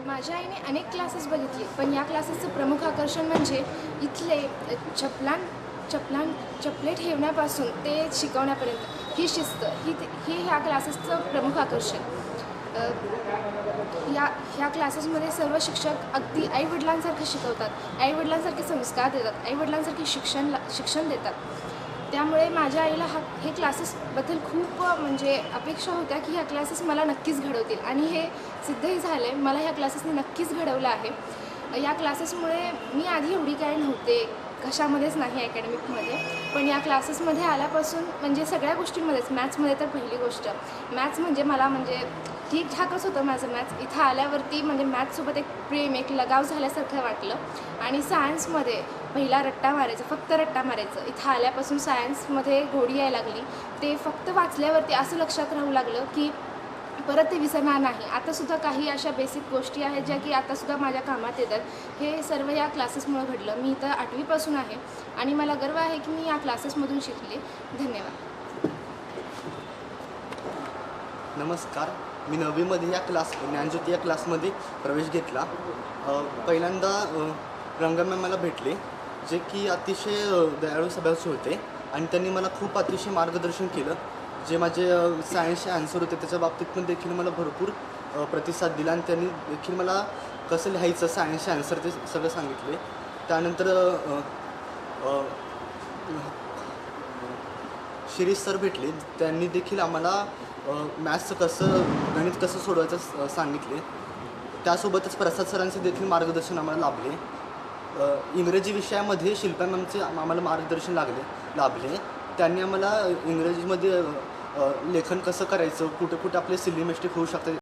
माझ्या आईने अनेक क्लासेस बघितले, पण या क्लासेसचं प्रमुख आकर्षण म्हणजे इथले चपले ठेवण्यापासून ते शिकवण्यापर्यंत ही शिस्त ही ह्या क्लासेसचं प्रमुख आकर्षण. ह्या क्लासेसमध्ये सर्व शिक्षक अगदी आईवडिलांसारखे शिकवतात, आईवडिलांसारखे संस्कार देतात, आईवडिलांसारखे शिक्षण देतात. त्यामुळे माझ्या आईला हे क्लासेसबद्दल खूप म्हणजे अपेक्षा होत्या की ह्या क्लासेस मला नक्कीच घडवतील आणि हे सिद्धही झालं आहे. मला ह्या क्लासेसने नक्कीच घडवलं आहे. या क्लासेसमुळे मी आधी एवढी काय नव्हते, कशामध्येच नाही अकॅडमिकमध्ये, पण या क्लासेसमध्ये आल्यापासून म्हणजे सगळ्या गोष्टींमध्येच, मॅथ्समध्ये तर पहिली गोष्ट, मॅथ्स म्हणजे मला म्हणजे ठीकठाकच होतं माझं मॅथ्स. इथं आल्यावरती म्हणजे मॅथ्ससोबत एक प्रेम, एक लगाव झाल्यासारखं वाटलं. आणि सायन्समध्ये पहिला रट्टा मारायचा, फक्त रट्टा मारायचं. इथं आल्यापासून सायन्समध्ये गोडी यायला लागली. ते फक्त वाचल्यावरती असं लक्षात राहू लागलं की परत ते विसरणार नाही. आतासुद्धा काही अशा बेसिक गोष्टी आहेत ज्या की आतासुद्धा माझ्या कामात येतात. हे सर्व या क्लासेसमुळे घडलं. मी इथं 8वीपासून आहे आणि मला गर्व आहे की मी या क्लासेसमधून शिकले. धन्यवाद. नमस्कार, मी 9वीमध्ये या ज्ञानज्योती या क्लासमध्ये प्रवेश घेतला. पहिल्यांदा रंगमॅम मला भेटले, जे की अतिशय दयाळू स्वभावाचे होते आणि त्यांनी मला खूप अतिशय मार्गदर्शन केलं. जे माझे सायन्सचे आन्सर होते त्याच्या बाबतीत पण देखील मला भरपूर प्रतिसाद दिला आणि त्यांनी देखील मला कसं लिहायचं सायन्सचे आन्सर ते सगळं सांगितले. त्यानंतर शिरीष सर भेटले, त्यांनी देखील आम्हाला मॅथ्सचं गणित कसं सोडवायचं सांगितले. त्यासोबतच प्रसाद सरांचे देखील मार्गदर्शन आम्हाला लाभले. इंग्रजी विषयामध्ये शिल्पा मॅमचे आम्हाला मार्गदर्शन लाभले. त्यांनी आम्हाला इंग्रजीमध्ये लेखन कसं करायचं, कुठे कुठे आपले सिली मिस्टेक होऊ शकतात